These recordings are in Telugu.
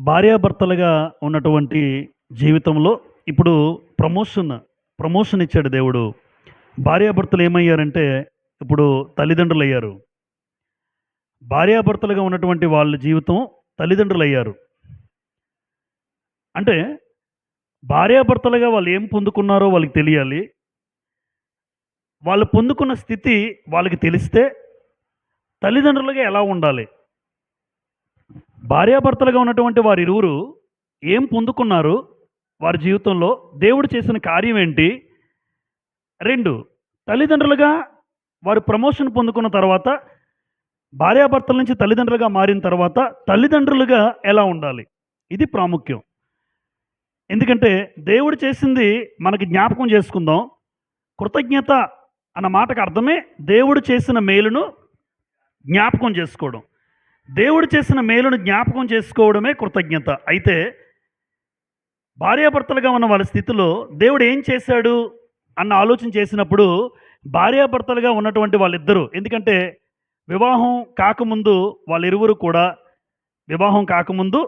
భార్యాభర్తలుగా ఉన్నటువంటి జీవితంలో ఇప్పుడు ప్రమోషన్ ఇచ్చాడు దేవుడు. భార్యాభర్తలు ఏమయ్యారంటే ఇప్పుడు తల్లిదండ్రులయ్యారు. భార్యాభర్తలుగా ఉన్నటువంటి వాళ్ళ జీవితం తల్లిదండ్రులయ్యారు. అంటే భార్యాభర్తలుగా వాళ్ళు ఏం పొందుకున్నారో వాళ్ళకి తెలియాలి. వాళ్ళు పొందుకున్న స్థితి వాళ్ళకి తెలిస్తే తల్లిదండ్రులుగా ఎలా ఉండాలి? భార్యాభర్తలుగా ఉన్నటువంటి వారిరువురు ఏం పొందుకున్నారు? వారి జీవితంలో దేవుడు చేసిన కార్యం ఏంటి? 2 తల్లిదండ్రులుగా వారు ప్రమోషన్ పొందుకున్న తర్వాత, భార్యాభర్తల నుంచి తల్లిదండ్రులుగా మారిన తర్వాత, తల్లిదండ్రులుగా ఎలా ఉండాలి? ఇది ప్రాముఖ్యం. ఎందుకంటే దేవుడు చేసింది మనకి జ్ఞాపకం చేసుకుందాం. కృతజ్ఞత అన్న మాటకు అర్థమే దేవుడు చేసిన మేలును జ్ఞాపకం చేసుకోవడం. దేవుడు చేసిన మేలును జ్ఞాపకం చేసుకోవడమే కృతజ్ఞత. అయితే భార్యాభర్తలుగా ఉన్న వాళ్ళ స్థితిలో దేవుడు ఏం చేశాడు అన్న ఆలోచన చేసినప్పుడు, భార్యాభర్తలుగా ఉన్నటువంటి వాళ్ళిద్దరూ, ఎందుకంటే వివాహం కాకముందు వాళ్ళిరువురు కూడా వివాహం కాకముందు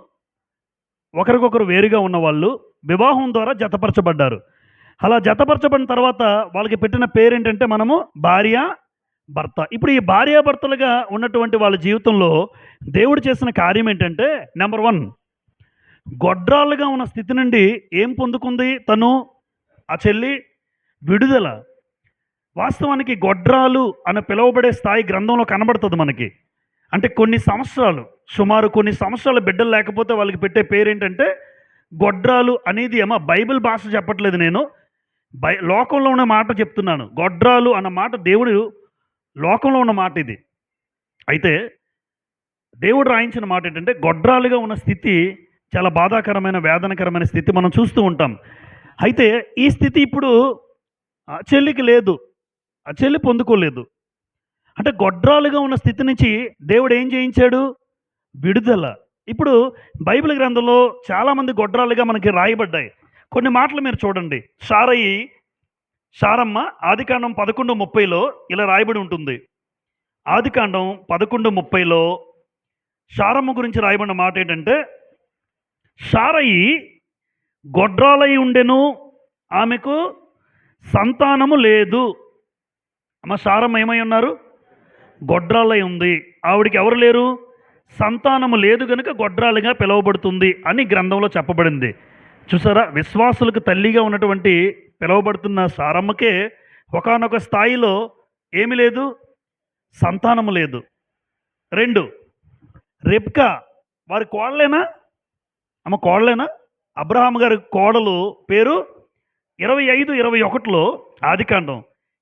ఒకరికొకరు వేరుగా ఉన్నవాళ్ళు వివాహం ద్వారా జతపరచబడ్డారు. అలా జతపరచబడిన తర్వాత వాళ్ళకి పెట్టిన పేరేంటంటే మనము భార్య భర్త. ఇప్పుడు ఈ భార్యాభర్తలుగా ఉన్నటువంటి వాళ్ళ జీవితంలో దేవుడు చేసిన కార్యం ఏంటంటే, నెంబర్ 1, గొడ్రాళ్ళుగా ఉన్న స్థితి నుండి ఏం పొందుకుంది తను, ఆ చెల్లి? విడుదల. వాస్తవానికి గొడ్రాలు అని పిలువబడే స్థాయి గ్రంథంలో కనబడుతుంది మనకి. అంటే సుమారు కొన్ని సంవత్సరాల బిడ్డలు లేకపోతే వాళ్ళకి పెట్టే పేరేంటంటే గొడ్రాలు అనేది. బైబిల్ భాష చెప్పట్లేదు నేను, లోకంలో ఉన్న మాట చెప్తున్నాను. గొడ్రాలు అన్న మాట దేవుడు లోకంలో ఉన్న మాట ఇది. అయితే దేవుడు రాయించిన మాట ఏంటంటే, గొడ్రాలుగా ఉన్న స్థితి చాలా బాధాకరమైన, వేదనకరమైన స్థితి మనం చూస్తూ ఉంటాం. అయితే ఈ స్థితి ఇప్పుడు ఆ చెల్లికి లేదు, ఆ చెల్లి పొందుకోలేదు. అంటే గొడ్రాలుగా ఉన్న స్థితి నుంచి దేవుడు ఏం చేయించాడు? విడుదల. ఇప్పుడు బైబిల్ గ్రంథంలో చాలామంది గొడ్రాలుగా మనకి రాయబడ్డాయి. కొన్ని మాటలు మీరు చూడండి. శారమ్మ ఆదికాండం 11:30లో ఇలా రాయబడి ఉంటుంది. ఆదికాండం 11:30లో శారమ్మ గురించి రాయబడిన మాట ఏంటంటే, శారయి గొడ్రాలై ఉండెను, ఆమెకు సంతానము లేదు. శారమ్మ ఏమై ఉన్నారు? గొడ్రాలై ఉంది. ఆవిడికి ఎవరు లేరు? సంతానము లేదు కనుక గొడ్రాలుగా పిలువబడుతుంది అని గ్రంథంలో చెప్పబడింది. చూసారా, విశ్వాసులకు తల్లిగా ఉన్నటువంటి పిలువబడుతున్న శారమ్మకే ఒకానొక స్థాయిలో ఏమి లేదు? సంతానము లేదు. 2, రెబ్కా వారి కోడలేనా? కోడలేనా? అబ్రహాం గారి కోడలు పేరు 25:21లో, ఆదికాండం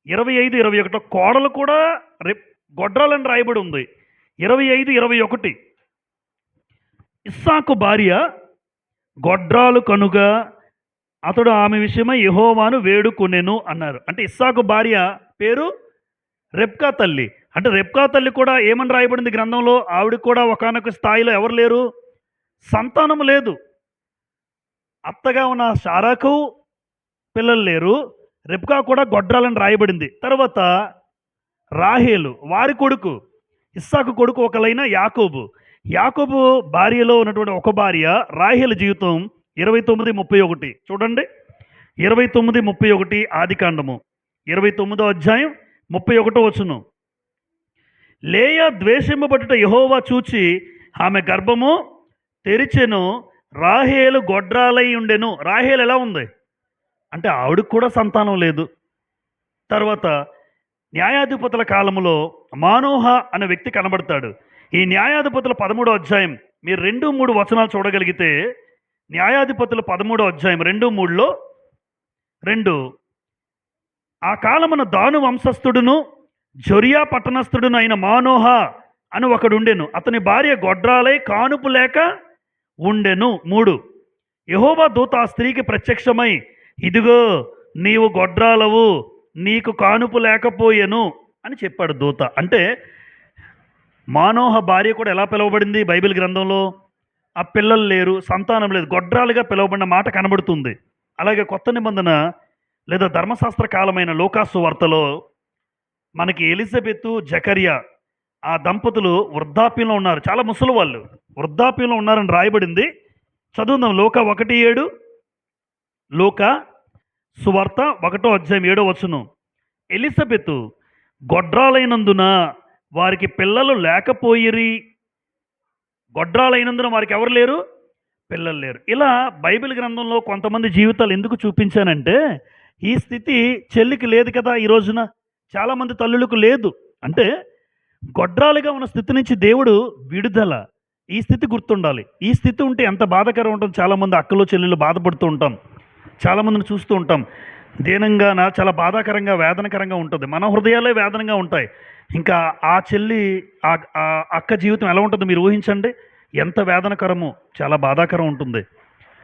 25:21 కోడలు కూడా గొడ్రాలని రాయబడి ఉంది. 25:21 ఇస్సాకు భార్య గొడ్రాలు కనుక అతడు ఆమె విషయమై యెహోవాను వేడుకొనెను అన్నారు. అంటే ఇస్సాకు భార్య పేరు రెబ్కా తల్లి. అంటే రెబ్కా తల్లి కూడా ఏమని రాయబడింది గ్రంథంలో? ఆవిడకి కూడా ఒకానొక స్థాయిలో ఎవరు లేరు? సంతానము లేదు. అత్తగా ఉన్న శారాకు పిల్లలు లేరు. రెబ్కా కూడా గొడ్రాలని రాయబడింది. తర్వాత రాహేలు వారి కొడుకు, ఇస్సాకు కొడుకు ఒకలైన యాకోబు భార్యలో ఉన్నటువంటి ఒక భార్య రాహేలు జీవితం 29:31 చూడండి. 29:31 ఆదికాండము 29వ అధ్యాయం 31వ వచనం. లేయా ద్వేషింపబడుట యెహోవా చూచి ఆమె గర్భము తెరిచెను, రాహేలు గొడ్రాలై ఉండెను. రాహేలు ఎలా ఉంది అంటే ఆవిడకు కూడా సంతానం లేదు. తర్వాత న్యాయాధిపతుల కాలంలో మానోహ అనే వ్యక్తి కనబడతాడు. ఈ న్యాయాధిపతుల 13వ అధ్యాయం మీరు 2-3 వచనాలు చూడగలిగితే, న్యాయాధిపతుల 13వ అధ్యాయం 2-3లో, ఆ కాలమున దాను వంశస్థుడును జొరియా పట్టణస్థుడును అయిన మానోహ అని ఒకడుండెను. అతని భార్య గొడ్రాలై కానుపు లేక ఉండెను. 3 యెహోవా దూత ఆ స్త్రీకి ప్రత్యక్షమై, ఇదిగో నీవు గొడ్రాలవు, నీకు కానుపు లేకపోయెను అని చెప్పాడు దూత. అంటే మానోహ భార్య కూడా ఎలా పిలువబడింది బైబిల్ గ్రంథంలో? ఆ పిల్లలు లేరు, సంతానం లేదు, గొడ్రాలుగా పిలువబడిన మాట కనబడుతుంది. అలాగే కొత్త నిబంధన లేదా ధర్మశాస్త్ర కాలమైన లూకాసు వార్తలో మనకి ఎలిజబెతు, జకర్యా ఆ దంపతులు వృద్ధాప్యంలో ఉన్నారు. చాలా ముసలి వాళ్ళు వృద్ధాప్యంలో ఉన్నారని రాయబడింది. చదువుదాం. లోక 1:7. లోక సువార్త 1:7 ఎలిజబెతు గొడ్రాలైనందున వారికి పిల్లలు లేకపోయిరి. గొడ్రాలైనందున వారికి ఎవరు లేరు? పిల్లలు లేరు. ఇలా బైబిల్ గ్రంథంలో కొంతమంది జీవితాలు ఎందుకు చూపించానంటే, ఈ స్థితి చెల్లికి లేదు కదా ఈ రోజున. చాలామంది తల్లులకు లేదు. అంటే గొడ్రాలుగా ఉన్న స్థితి నుంచి దేవుడు విడుదల. ఈ స్థితి గుర్తుండాలి. ఈ స్థితి ఉంటే ఎంత బాధాకరం ఉంటుంది. చాలామంది అక్కలు చెల్లెలు బాధపడుతూ ఉంటాం. చాలామందిని చూస్తూ ఉంటాం. దీనంగాన చాలా బాధాకరంగా వేదనకరంగా ఉంటుంది. మన హృదయాలే వేదనగా ఉంటాయి. ఇంకా ఆ చెల్లి ఆ ఆ అక్క జీవితం ఎలా ఉంటుందో మీరు ఊహించండి. ఎంత వేదనకరమో, చాలా బాధాకరం ఉంటుంది.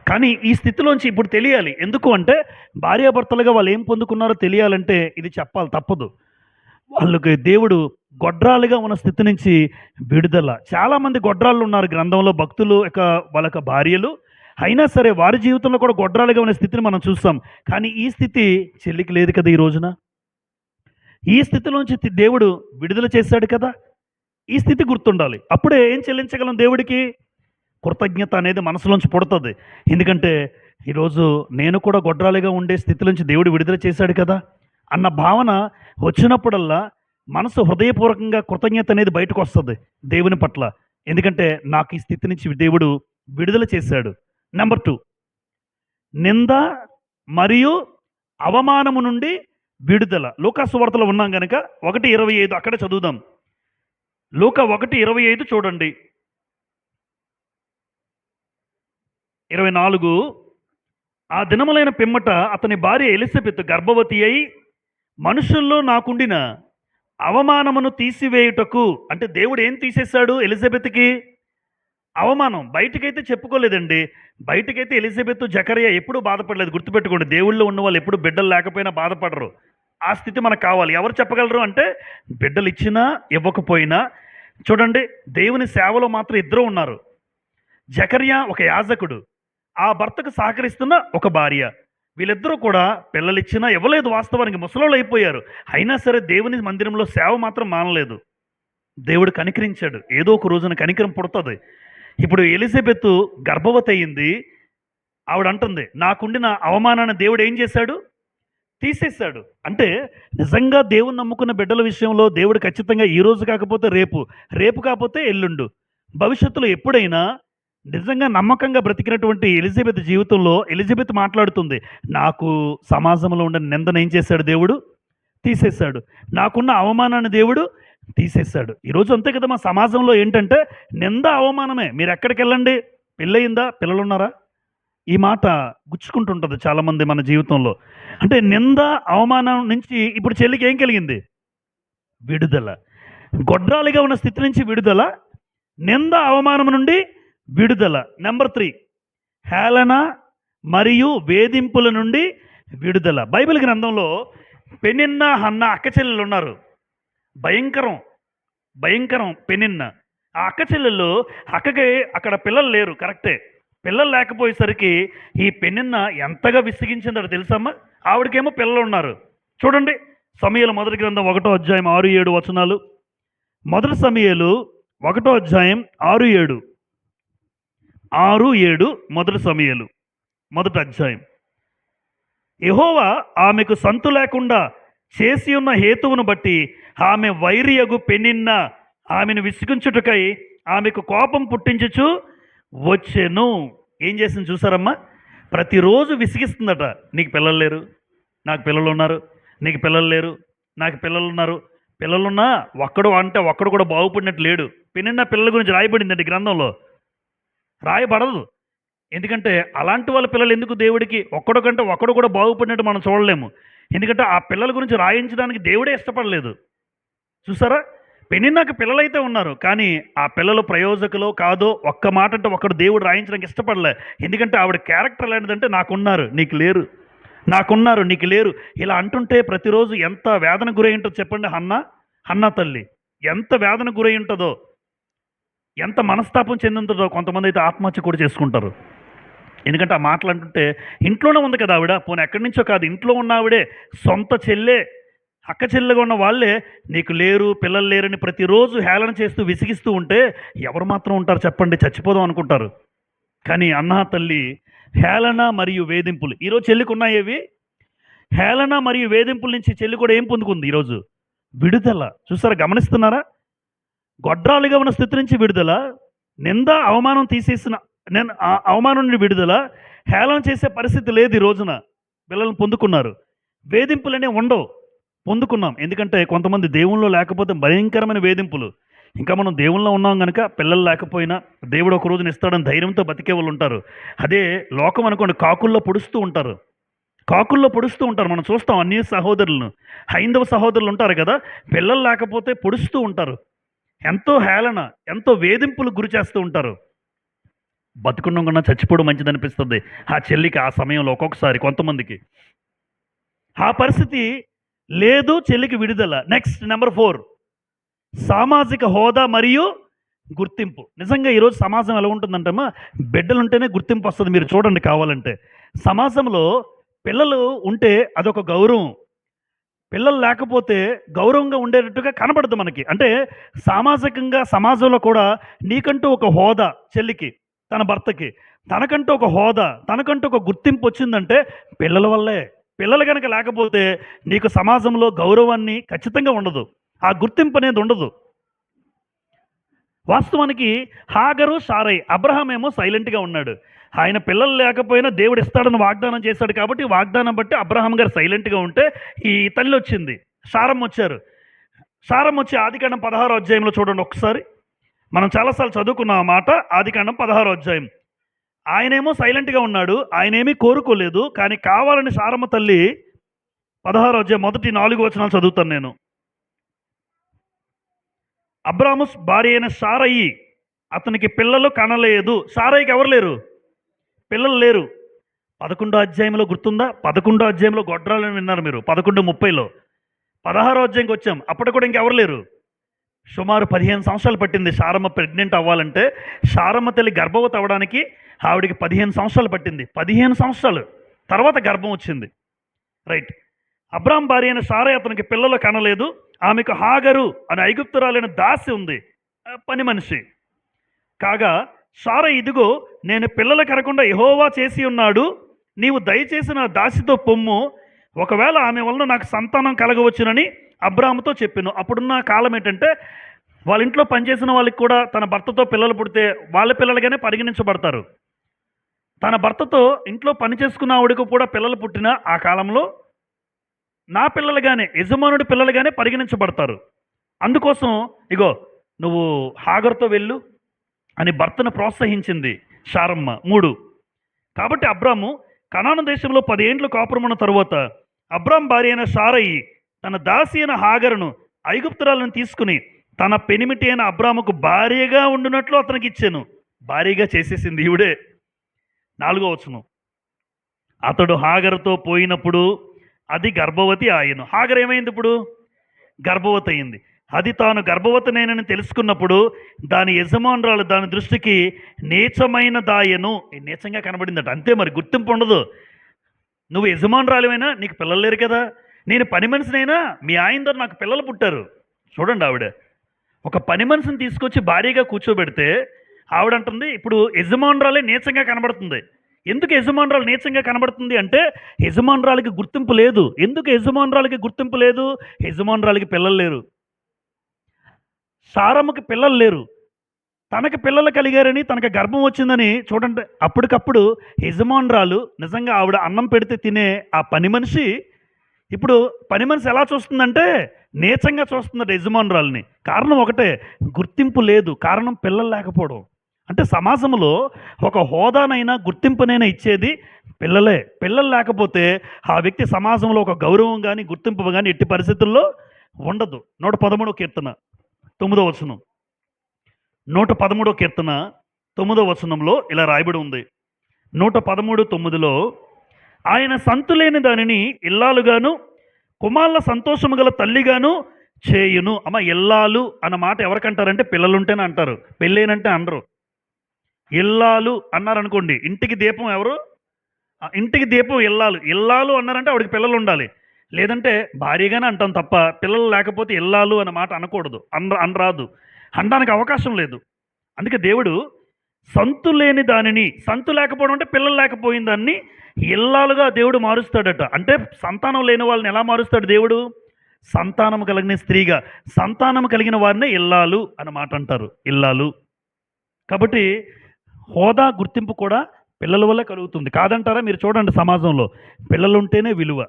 కానీ ఈ స్థితిలోంచి ఇప్పుడు తెలియాలి. ఎందుకు అంటే భార్యాభర్తలుగా వాళ్ళు ఏం పొందుకున్నారో తెలియాలంటే ఇది చెప్పాలి, తప్పదు. వాళ్ళకి దేవుడు గొడ్రాలుగా ఉన్న స్థితి నుంచి విడుదల. చాలామంది గొడ్రాళ్ళు ఉన్నారు గ్రంథంలో, భక్తులు వాళ్ళ భార్యలు. అయినా సరే వారి జీవితంలో కూడా గొడ్రాలుగా ఉన్న స్థితిని మనం చూస్తాం. కానీ ఈ స్థితి చెల్లికి లేదు కదా ఈ రోజున. ఈ స్థితిలోంచి దేవుడు విడుదల చేశాడు కదా. ఈ స్థితి గుర్తుండాలి. అప్పుడే ఏం చెల్లించగలం దేవుడికి? కృతజ్ఞత అనేది మనసులోంచి పుడుతుంది. ఎందుకంటే ఈరోజు నేను కూడా గొడ్రాలుగా ఉండే స్థితి నుంచి దేవుడు విడుదల చేశాడు కదా అన్న భావన వచ్చినప్పుడల్లా మనసు హృదయపూర్వకంగా కృతజ్ఞత అనేది బయటకు వస్తుంది దేవుని పట్ల. ఎందుకంటే నాకు ఈ స్థితి నుంచి దేవుడు విడుదల చేశాడు. నెంబర్ 2, నింద మరియు అవమానము నుండి విడుదల. లూకా సువార్తలో ఉన్నాం కనుక 1:25 అక్కడ చదువుదాం. లూకా 1:25 చూడండి. 24 ఆ దినములైన పిమ్మట అతని భార్య ఎలిజబెత్ గర్భవతి అయి మనుషుల్లో నాకుండిన అవమానమును తీసివేయుటకు, అంటే దేవుడు ఏం తీసేశాడు ఎలిజబెత్కి? అవమానం. బయటకైతే చెప్పుకోలేదండి. బయటకైతే ఎలిజబెత్ జకరియా ఎప్పుడూ బాధపడలేదు. గుర్తుపెట్టుకోండి, దేవుళ్ళు ఉన్న వాళ్ళు ఎప్పుడు బిడ్డలు లేకపోయినా బాధపడరు. ఆ స్థితి మనకు కావాలి. ఎవరు చెప్పగలరు అంటే బిడ్డలు ఇచ్చినా ఇవ్వకపోయినా. చూడండి, దేవుని సేవలో మాత్రం ఇద్దరు ఉన్నారు. జకరియా ఒక యాజకుడు, ఆ భర్తకు సహకరిస్తున్న ఒక భార్య. వీళ్ళిద్దరూ కూడా పిల్లలిచ్చినా ఇవ్వలేదు. వాస్తవానికి ముసలోళ్ళు అయిపోయారు. అయినా సరే దేవుని మందిరంలో సేవ మాత్రం మానలేదు. దేవుడు కనికరించాడు. ఏదో ఒక రోజున కనికరం పుడుతుంది. ఇప్పుడు ఎలిజబెత్ గర్భవతి అయింది. ఆవిడ అంటుంది, నాకుండిన అవమానాన్ని దేవుడు ఏం చేశాడు? తీసేశాడు. అంటే నిజంగా దేవుని నమ్ముకున్న బిడ్డల విషయంలో దేవుడు ఖచ్చితంగా ఈ రోజు కాకపోతే రేపు, రేపు కాకపోతే ఎల్లుండు, భవిష్యత్తులో ఎప్పుడైనా నిజంగా నమ్మకంగా బ్రతికినటువంటి ఎలిజబెత్ జీవితంలో ఎలిజబెత్ మాట్లాడుతుంది, నాకు సమాజంలో ఉండే నిందను ఏం చేశాడు దేవుడు? తీసేశాడు. నాకున్న అవమానాన్ని దేవుడు తీసేశాడు. ఈరోజు అంతే కదా, మా సమాజంలో ఏంటంటే నింద అవమానమే. మీరు ఎక్కడికి వెళ్ళండి, పెళ్ళయిందా, పిల్లలున్నారా, ఈ మాట గుచ్చుకుంటుంటుంది చాలామంది మన జీవితంలో. అంటే నింద అవమానం నుంచి ఇప్పుడు చెల్లికి ఏం కలిగింది? విడుదల. గొడ్రాలిగా ఉన్న స్థితి నుంచి విడుదల, నింద అవమానం నుండి విడుదల. నెంబర్ 3, హేళన మరియు వేధింపుల నుండి విడుదల. బైబిల్ గ్రంథంలో పెనిన్న హన్న అక్క చెల్లెలు ఉన్నారు. భయంకరం భయంకరం. పెనిన్న ఆ అక్క చెల్లెళ్ళు, అక్కకి అక్కడ పిల్లలు లేరు, కరెక్టే. పిల్లలు లేకపోయేసరికి ఈ పెనిన్న ఎంతగా విసిగించిందో తెలుసమ్మా. ఆవిడకేమో పిల్లలు ఉన్నారు. చూడండి, సమూయేలు మొదటి గ్రంథం 1:6-7 మొదటి సమూయేలు 1:6-7 మొదటి సమూయేలు మొదటి అధ్యాయం. యెహోవా ఆమెకు సంతు లేకుండా చేసి ఉన్న హేతువును బట్టి ఆమె వైరియగు పెనిన్న ఆమెను విసిగించుటకై ఆమెకు కోపం పుట్టించుచు వచ్చెను. ఏం చేసింది చూసారమ్మా? ప్రతిరోజు విసిగిస్తుందట. నీకు పిల్లలు లేరు, నాకు పిల్లలు ఉన్నారు, నీకు పిల్లలు లేరు, నాకు పిల్లలు ఉన్నారు. పిల్లలున్నా ఒక్కడు కూడా బాగుపడినట్టు లేడు. పెనిన్న పిల్లల గురించి రాయబడిందండి గ్రంథంలో. రాయబడదు. ఎందుకంటే అలాంటి వాళ్ళ పిల్లలు ఎందుకు దేవుడికి? ఒక్కడు కూడా బాగుపడినట్టు మనం చూడలేము. ఎందుకంటే ఆ పిల్లల గురించి రాయించడానికి దేవుడే ఇష్టపడలేదు. చూసారా, పెనిన్నాకు పిల్లలైతే ఉన్నారు, కానీ ఆ పిల్లలు ప్రయోజకులో కాదో ఒక్క మాట అంటే ఒక్కడు దేవుడు రాయించడానికి ఇష్టపడలే. ఎందుకంటే ఆవిడ క్యారెక్టర్ ఎలాంటిదంటే, నాకున్నారు నీకు లేరు, నాకున్నారు నీకు లేరు, ఇలా అంటుంటే ప్రతిరోజు ఎంత వేదన గురై ఉంటుందో చెప్పండి. హన్నా తల్లి ఎంత వేదన గురై ఉంటుందో, ఎంత మనస్తాపం చెందుతుందో. కొంతమంది అయితే ఆత్మహత్య కూడా చేసుకుంటారు. ఎందుకంటే ఆ మాటలు అంటుంటే ఇంట్లోనే ఉంది కదా ఆవిడ, పోనీ ఎక్కడి నుంచో కాదు, ఇంట్లో ఉన్న ఆవిడే, సొంత చెల్లె, అక్క చెల్లెగా ఉన్న వాళ్ళే నీకు లేరు, పిల్లలు లేరని ప్రతిరోజు హేళన చేస్తూ విసిగిస్తూ ఉంటే ఎవరు మాత్రం ఉంటారు చెప్పండి? చచ్చిపోదాం అనుకుంటారు. కానీ అన్నా తల్లి హేళన మరియు వేధింపులు ఈరోజు చెల్లికి ఉన్నాయి ఇవి. హేళన మరియు వేధింపుల నుంచి చెల్లి కూడా ఏం పొందుకుంది ఈరోజు? విడుదల. చూసారా, గమనిస్తున్నారా? గొడ్రాలుగా ఉన్న స్థితి నుంచి విడుదల, నింద అవమానం తీసేసిన అవమానం నుండి విడుదల, హేళన చేసే పరిస్థితి లేదు ఈ రోజున. పిల్లలను పొందుకున్నారు. వేధింపులనే ఉండవు, పొందుకున్నాం. ఎందుకంటే కొంతమంది దేవుళ్ళు లేకపోతే భయంకరమైన వేధింపులు. ఇంకా మనం దేవుళ్ళలో ఉన్నాం కనుక పిల్లలు లేకపోయినా దేవుడు ఒక రోజున ఇస్తాడని ధైర్యంతో బతికే వాళ్ళు ఉంటారు. అదే లోకం అనుకోండి, కాకుల్లో పొడుస్తూ ఉంటారు. కాకుల్లో పొడుస్తూ ఉంటారు. మనం చూస్తాం అన్ని సహోదరులను, హైందవ సహోదరులు ఉంటారు కదా, పిల్లలు లేకపోతే పొడుస్తూ ఉంటారు. ఎంతో హేళన, ఎంతో వేధింపులు గురి చేస్తూ ఉంటారు. బతుకున్నాం కన్నా చచ్చిపోవడం మంచిది అనిపిస్తుంది ఆ చెల్లికి ఆ సమయంలో. ఒక్కొక్కసారి కొంతమందికి ఆ పరిస్థితి లేదు, చెల్లికి విడుదల. నెక్స్ట్ నెంబర్ 4, సామాజిక హోదా మరియు గుర్తింపు. నిజంగా ఈరోజు సమాజం ఎలా ఉంటుందంటమ్మా, బిడ్డలుంటేనే గుర్తింపు వస్తుంది. మీరు చూడండి కావాలంటే, సమాజంలో పిల్లలు ఉంటే అదొక గౌరవం, పిల్లలు లేకపోతే గౌరవంగా ఉండేటట్టుగా కనబడదు మనకి. అంటే సామాజికంగా సమాజంలో కూడా నీకంటూ ఒక హోదా, చెల్లికి తన భర్తకి తనకంటూ ఒక హోదా, తనకంటూ ఒక గుర్తింపు వచ్చిందంటే పిల్లల వల్లే. పిల్లలు కనుక లేకపోతే నీకు సమాజంలో గౌరవాన్ని ఖచ్చితంగా ఉండదు, ఆ గుర్తింపు అనేది ఉండదు. వాస్తవానికి హాగరు, సారై, అబ్రహాం ఏమో సైలెంట్గా ఉన్నాడు. ఆయన పిల్లలు లేకపోయినా దేవుడు ఇస్తాడని వాగ్దానం చేశాడు కాబట్టి వాగ్దానం బట్టి అబ్రహాం గారు సైలెంట్గా ఉంటే ఈ తల్లి వచ్చింది, సారమ్మ వచ్చారు. సారమ్మ వచ్చి ఆదికాండం 16వ అధ్యాయంలో చూడండి ఒకసారి. మనం చాలాసార్లు చదువుకున్నాం ఆ మాట. ఆదికాండం 16వ అధ్యాయం. ఆయనేమో సైలెంట్గా ఉన్నాడు, ఆయనేమీ కోరుకోలేదు. కానీ కావాలని సారమ్మ తల్లి 16వ అధ్యాయం మొదటి 4 వచనాలు చదువుతాను నేను. అబ్రాము భార్య అయిన సారయి అతనికి పిల్లలు కనలేదు. సారయికి ఎవరు లేరు? పిల్లలు లేరు. 11వ అధ్యాయంలో గుర్తుందా? 11వ అధ్యాయంలో గొడ్రాలని విన్నారు మీరు, 11:30లో. 16వ అధ్యాయంకి వచ్చాం, అప్పటి కూడా ఇంకెవరు లేరు. సుమారు 15 సంవత్సరాలు పట్టింది సారమ్మ ప్రెగ్నెంట్ అవ్వాలంటే. సారమ్మ తల్లి గర్భవతి అవ్వడానికి ఆవిడికి 15 సంవత్సరాలు పట్టింది. 15 సంవత్సరాలు తర్వాత గర్భం వచ్చింది. రైట్. అబ్రాం భార్య అయిన సారై అతనికి పిల్లలు కనలేదు. ఆమెకు హాగరు అని ఐగుప్తురాలైన దాసి ఉంది, పని మనిషి. కాగా సారై, ఇదిగో నేను పిల్లలు కనకుండా యెహోవా చేసి ఉన్నాడు, నీవు దయచేసి నా దాసితో పొమ్ము, ఒకవేళ ఆమె వలన నాకు సంతానం కలగవచ్చునని అబ్రాముతో చెప్పాను. అప్పుడున్న కాలం ఏంటంటే వాళ్ళ ఇంట్లో పనిచేసిన వాళ్ళకి కూడా తన భర్తతో పిల్లలు పుడితే వాళ్ళ పిల్లలుగానే పరిగణించబడతారు. తన భర్తతో ఇంట్లో పని చేసుకున్న ఆవిడకు కూడా పిల్లలు పుట్టిన ఆ కాలంలో నా పిల్లలుగానే, యజమానుడి పిల్లలుగానే పరిగణించబడతారు. అందుకోసం ఇగో నువ్వు హాగరుతో వెళ్ళు అని భర్తను ప్రోత్సహించింది సారమ్మ. 3. కాబట్టి అబ్రాము కనాను దేశంలో 10 ఏండ్లు కాపురమున్న తరువాత అబ్రాం భార్య అయిన సారయి తన దాసి అయిన హాగరును ఐగుప్తురాలను తీసుకుని తన పెనిమిటి అయిన అబ్రాముకు భార్యగా ఉండునట్లు అతనికి ఇచ్చాను. భార్యగా చేసేసింది ఈవిడే. 4వ వచనం. అతడు హాగరుతో పోయినప్పుడు అది గర్భవతి ఆయను. హాగరు ఏమైంది? ఇప్పుడు గర్భవతి అయింది. అది తాను గర్భవతినేనని తెలుసుకున్నప్పుడు దాని యజమానురాలు దాని దృష్టికి నీచమైన దాయను. నీచంగా కనబడిందట. అంతే, మరి గుర్తింపు ఉండదు. నువ్వు యజమానురాలువైనా నీకు పిల్లలు లేరు కదా, నేను పని మనిషినైనా మీ ఆయనతో నాకు పిల్లలు పుట్టారు. చూడండి, ఆవిడ ఒక పని మనిషిని తీసుకొచ్చి భార్యగా కూర్చోబెడితే ఆవిడంటుంది ఇప్పుడు యజమానురాలే నీచంగా కనబడుతుంది. ఎందుకు యజమానురాలు నీచంగా కనబడుతుంది అంటే యజమానురాలకి గుర్తింపు లేదు. ఎందుకు యజమానురాలకి గుర్తింపు లేదు? యజమానురాలకి పిల్లలు లేరు, సారమ్మకి పిల్లలు లేరు. తనకి పిల్లలు కలిగారని, తనకి గర్భం వచ్చిందని చూడండి. అప్పటికప్పుడు యజమానురాలు నిజంగా ఆవిడ అన్నం పెడితే తినే ఆ పని మనిషి ఇప్పుడు పని మనిషి ఎలా చూస్తుందంటే నీచంగా చూస్తుందట యజమానురాలని. కారణం ఒకటే, గుర్తింపు లేదు. కారణం పిల్లలు లేకపోవడం. అంటే సమాజంలో ఒక హోదానైనా గుర్తింపునైనా ఇచ్చేది పిల్లలే. పిల్లలు లేకపోతే ఆ వ్యక్తి సమాజంలో ఒక గౌరవం కానీ గుర్తింపు కానీ ఎట్టి పరిస్థితుల్లో ఉండదు. 113వ కీర్తన 9వ వచనం. 113వ కీర్తన 9వ వచనంలో ఇలా రాయబడి ఉంది. 113:9లో ఆయన సంతులేని దానిని ఇల్లాలుగాను కుమారుల సంతోషము గల తల్లిగాను చేయును. అమ్మ, ఇల్లాలు అన్న మాట ఎవరికంటారంటే పిల్లలుంటేనే అంటారు, పెళ్ళేనంటే అనరు. ఇల్లాలు అన్నారనుకోండి, ఇంటికి దీపం ఎవరు? ఇంటికి దీపం ఇల్లాలు. ఇల్లాలు అన్నారంటే ఆవిడకి పిల్లలు ఉండాలి, లేదంటే భార్యగానే అంటాం తప్ప పిల్లలు లేకపోతే ఇల్లాలు అన్న మాట అనకూడదు, అనరాదు, అనడానికి అవకాశం లేదు. అందుకే దేవుడు సంతు లేని దానిని, సంతు లేకపోవడం అంటే పిల్లలు లేకపోయిన దాన్ని ఇల్లాలుగా దేవుడు మారుస్తాడట. అంటే సంతానం లేని వాళ్ళని ఎలా మారుస్తాడు దేవుడు? సంతానం కలిగిన స్త్రీగా, సంతానం కలిగిన వారినే ఇల్లాలు అని మాట అంటారు. ఇల్లాలు. కాబట్టి హోదా, గుర్తింపు కూడా పిల్లల వల్లే కలుగుతుంది. కాదంటారా? మీరు చూడండి సమాజంలో పిల్లలుంటేనే విలువ,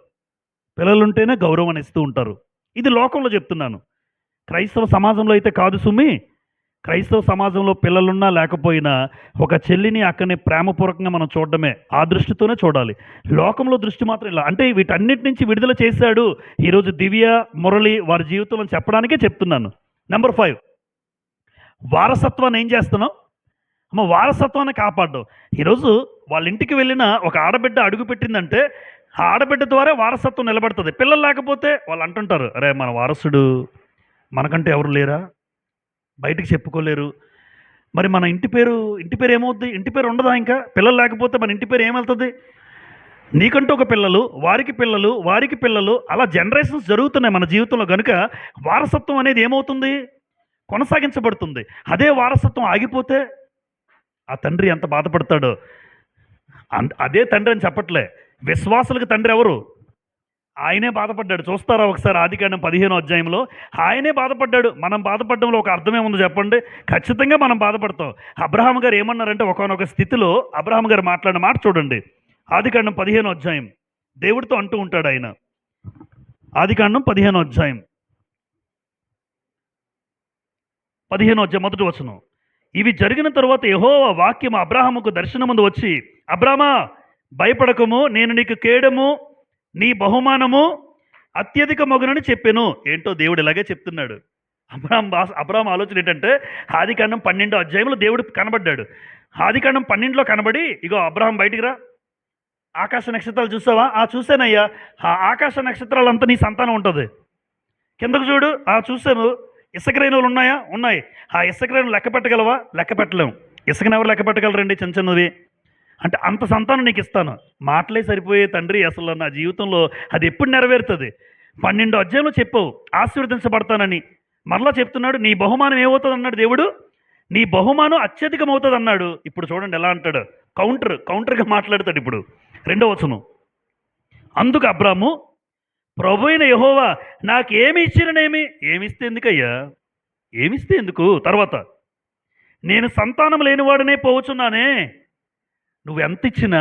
పిల్లలుంటేనే గౌరవం ఇస్తూ ఉంటారు. ఇది లోకంలో చెప్తున్నాను. క్రైస్తవ సమాజంలో అయితే కాదు సుమి. క్రైస్తవ సమాజంలో పిల్లలున్నా లేకపోయినా ఒక చెల్లిని, అక్కని ప్రేమపూర్వకంగా మనం చూడడమే. ఆ దృష్టితోనే చూడాలి. లోకంలో దృష్టి మాత్రం ఇలా. అంటే వీటన్నిటి నుంచి విడుదల చేశాడు ఈరోజు దివ్య, మురళి వారి జీవితంలో చెప్పడానికే చెప్తున్నాను. నెంబర్ 5, వారసత్వాన్ని ఏం చేస్తున్నాం? వారసత్వాన్ని కాపాడడం. ఈరోజు వాళ్ళ ఇంటికి వెళ్ళిన ఒక ఆడబిడ్డ అడుగు పెట్టిందంటే ఆ ఆడబిడ్డ ద్వారా వారసత్వం నిలబడుతుంది. పిల్లలు లేకపోతే వాళ్ళు అంటుంటారు, అరే మన వారసుడు మనకంటే ఎవరు లేరా, బయటికి చెప్పుకోలేరు. మరి మన ఇంటి పేరు ఏమవుద్ది? ఇంటి పేరు ఉండదా? ఇంకా పిల్లలు లేకపోతే మన ఇంటి పేరు ఏమెళ్తుంది? నీకంటూ ఒక పిల్లలు, వారికి పిల్లలు, వారికి పిల్లలు, అలా జనరేషన్స్ జరుగుతున్నాయి మన జీవితంలో. కనుక వారసత్వం అనేది ఏమవుతుంది? కొనసాగించబడుతుంది. అదే వారసత్వం ఆగిపోతే ఆ తండ్రి ఎంత బాధపడతాడో. అదే తండ్రి అని చెప్పట్లే. విశ్వాసులకు తండ్రి ఎవరు? ఆయనే బాధపడ్డాడు. చూస్తారా ఒకసారి ఆదికాండం 15వ అధ్యాయంలో? ఆయనే బాధపడ్డాడు. మనం బాధపడడంలో ఒక అర్థం ఏముందో చెప్పండి? ఖచ్చితంగా మనం బాధపడతాం. అబ్రహాం గారు ఏమన్నారంటే ఒకానొక స్థితిలో అబ్రహాం గారు మాట్లాడిన మాట చూడండి. ఆదికాండం 15వ అధ్యాయం దేవుడితో అంటూ ఉంటాడు ఆయన. ఆదికాండం 15వ అధ్యాయం 15వ అధ్యాయం మొదటి వచనం. ఇవి జరిగిన తరువాత యెహోవా వాక్యం అబ్రాహాముకు దర్శనమందు వచ్చి, అబ్రామా భయపడకము, నేను నీకు కేడము, నీ బహుమానము అత్యధిక మగునని చెప్పాను. ఏంటో దేవుడు ఇలాగే చెప్తున్నాడు. అబ్రాహాం ఆలోచన ఏంటంటే ఆదికాండం 12వ అధ్యాయంలో దేవుడు కనబడ్డాడు. ఆదికాండం 12లో కనబడి, ఇగో అబ్రాహాం బయటికి రా, ఆకాశ నక్షత్రాలు చూసావా? చూశానయ్యా. ఆ ఆకాశ నక్షత్రాలంతా నీ సంతానం ఉంటుంది. కిందకు చూడు, చూశాను. ఇసుక రేణువులు ఉన్నాయా? ఉన్నాయి. ఆ ఇసుక రేణువులు లెక్క పెట్టగలవా? లెక్క పెట్టలేము. ఇసుకని ఎవరు లెక్క పెట్టగలరండి? చిన్న చిన్నది. అంటే అంత సంతానం నీకు ఇస్తాను. మాటలే సరిపోయే తండ్రి, అసలు నా జీవితంలో అది ఎప్పుడు నెరవేరుతుంది? 12వ అధ్యాయంలో చెప్పావు ఆశీర్వదించబడతానని. మరలా చెప్తున్నాడు, నీ బహుమానం ఏమవుతుంది అన్నాడు దేవుడు. నీ బహుమానం అత్యధికం అవుతుంది అన్నాడు. ఇప్పుడు చూడండి ఎలా అంటాడు. కౌంటర్గా మాట్లాడతాడు. ఇప్పుడు 2వ వచనం. అందుకు అబ్రాము, ప్రభు అయిన యెహోవా నాకేమి ఇచ్చిననేమి? ఏమిస్తే ఎందుకయ్యా? ఏమిస్తే ఎందుకు? తర్వాత, నేను సంతానం లేనివాడనే పోవచ్చున్నానే. నువ్వు ఎంత ఇచ్చినా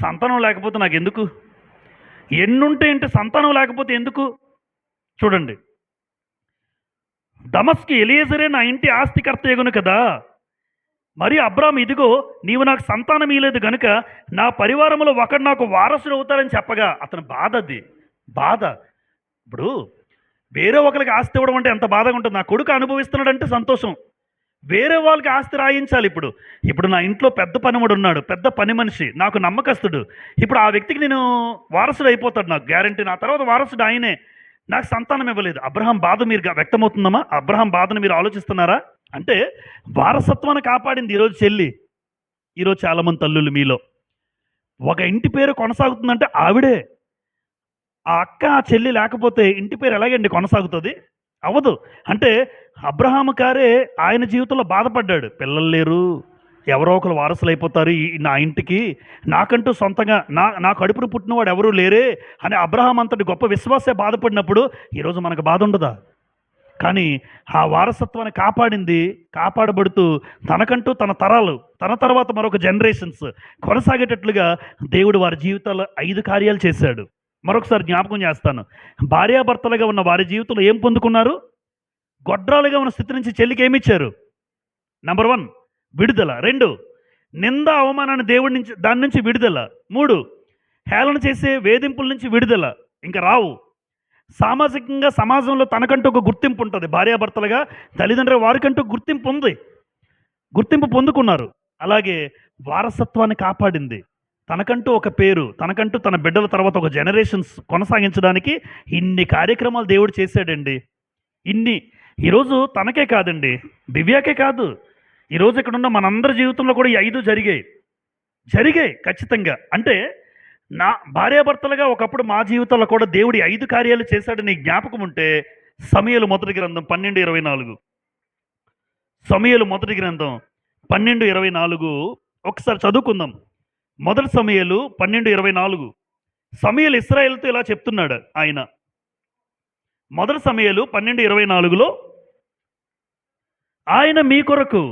సంతానం లేకపోతే నాకు ఎందుకు? ఎన్నుంటే ఏంటి, సంతానం లేకపోతే ఎందుకు? చూడండి, దమస్కి ఎలియేజరే నా ఇంటి ఆస్తికర్త ఎగును కదా. మరి అబ్రాము, ఇదిగో నీవు నాకు సంతానం ఇయ్యలేదు గనుక నా పరివారంలో ఒకడు నాకు వారసుడు అవుతాడని చెప్పగా అతని బాధ, అది బాధ. ఇప్పుడు వేరే ఒకరికి ఆస్తి ఇవ్వడం అంటే ఎంత బాధగా ఉంటుంది. నా కొడుకు అనుభవిస్తున్నాడంటే సంతోషం. వేరే వాళ్ళకి ఆస్తి రాయించాలి. ఇప్పుడు నా ఇంట్లో పెద్ద పనివాడు ఉన్నాడు, పెద్ద పని మనిషి, నాకు నమ్మకస్తుడు. ఇప్పుడు ఆ వ్యక్తికి నేను వారసుడు అయిపోతాడు, నాకు గ్యారంటీ. నా తర్వాత వారసుడు ఆయనే. నాకు సంతానం ఇవ్వలేదు. అబ్రహాం బాధ మీరు వ్యక్తమవుతుందమ్మా? అబ్రహాం బాధను మీరు ఆలోచిస్తున్నారా? అంటే వారసత్వాన్ని కాపాడింది ఈరోజు చెల్లి. ఈరోజు చాలామంది తల్లులు మీలో ఒక ఇంటి పేరు కొనసాగుతుందంటే ఆవిడే. ఆ అక్క, ఆ చెల్లి లేకపోతే ఇంటి పేరు ఎలాగండి కొనసాగుతుంది? అవ్వదు. అంటే అబ్రహాము గారే ఆయన జీవితంలో బాధపడ్డాడు. పిల్లలు లేరు, ఎవరో ఒకరు వారసులు అయిపోతారు నా ఇంటికి, నాకంటూ సొంతంగా నా కడుపును పుట్టినవాడు ఎవరూ లేరే అని అబ్రహాం అంతటి గొప్ప విశ్వాసే బాధపడినప్పుడు ఈరోజు మనకు బాధ ఉండదా? కానీ ఆ వారసత్వాన్ని కాపాడింది, కాపాడబడుతూ తనకంటూ తన తరాలు, తన తర్వాత మరొక జనరేషన్స్ కొనసాగేటట్లుగా దేవుడు వారి జీవితాల్లో 5 కార్యాలు చేశాడు. మరొకసారి జ్ఞాపకం చేస్తాను. భార్యాభర్తలుగా ఉన్న వారి జీవితంలో ఏం పొందుకున్నారు? గొడ్రాలుగా ఉన్న స్థితి నుంచి చెల్లికి ఏమిచ్చారు? నెంబర్ 1 విడుదల. 2 నింద, అవమానాన్ని దేవుడి నుంచి దాని నుంచి విడుదల. 3 హేళన చేసే వేధింపుల నుంచి విడుదల, ఇంకా రావు. సామాజికంగా సమాజంలో తనకంటూ ఒక గుర్తింపు ఉంటుంది. భార్యాభర్తలుగా తల్లిదండ్రులు వారికంటూ గుర్తింపు ఉంది, గుర్తింపు పొందుకున్నారు. అలాగే వారసత్వాన్ని కాపాడింది. తనకంటూ ఒక పేరు, తనకంటూ తన బిడ్డల తర్వాత ఒక జనరేషన్స్ కొనసాగించడానికి ఇన్ని కార్యక్రమాలు దేవుడు చేశాడండి. ఇన్ని ఈరోజు తనకే కాదండి, దివ్యాకే కాదు, ఈరోజు ఇక్కడ ఉన్న మనందరి జీవితంలో కూడా ఈ 5 జరిగాయి ఖచ్చితంగా. అంటే నా భార్యాభర్తలుగా ఒకప్పుడు మా జీవితంలో కూడా దేవుడి 5 కార్యాలు చేశాడని జ్ఞాపకం ఉంటే సమూయేలు మొదటి గ్రంథం 12:24. సమూయేలు మొదటి గ్రంథం 12:24 ఒకసారి చదువుకుందాం. మొదటి సమూయేలు 12:24. సమూయేలు ఇశ్రాయేలుతో ఇలా చెప్తున్నాడు ఆయన. మొదటి సమూయేలు 12:24లో ఆయన మీ కొరకు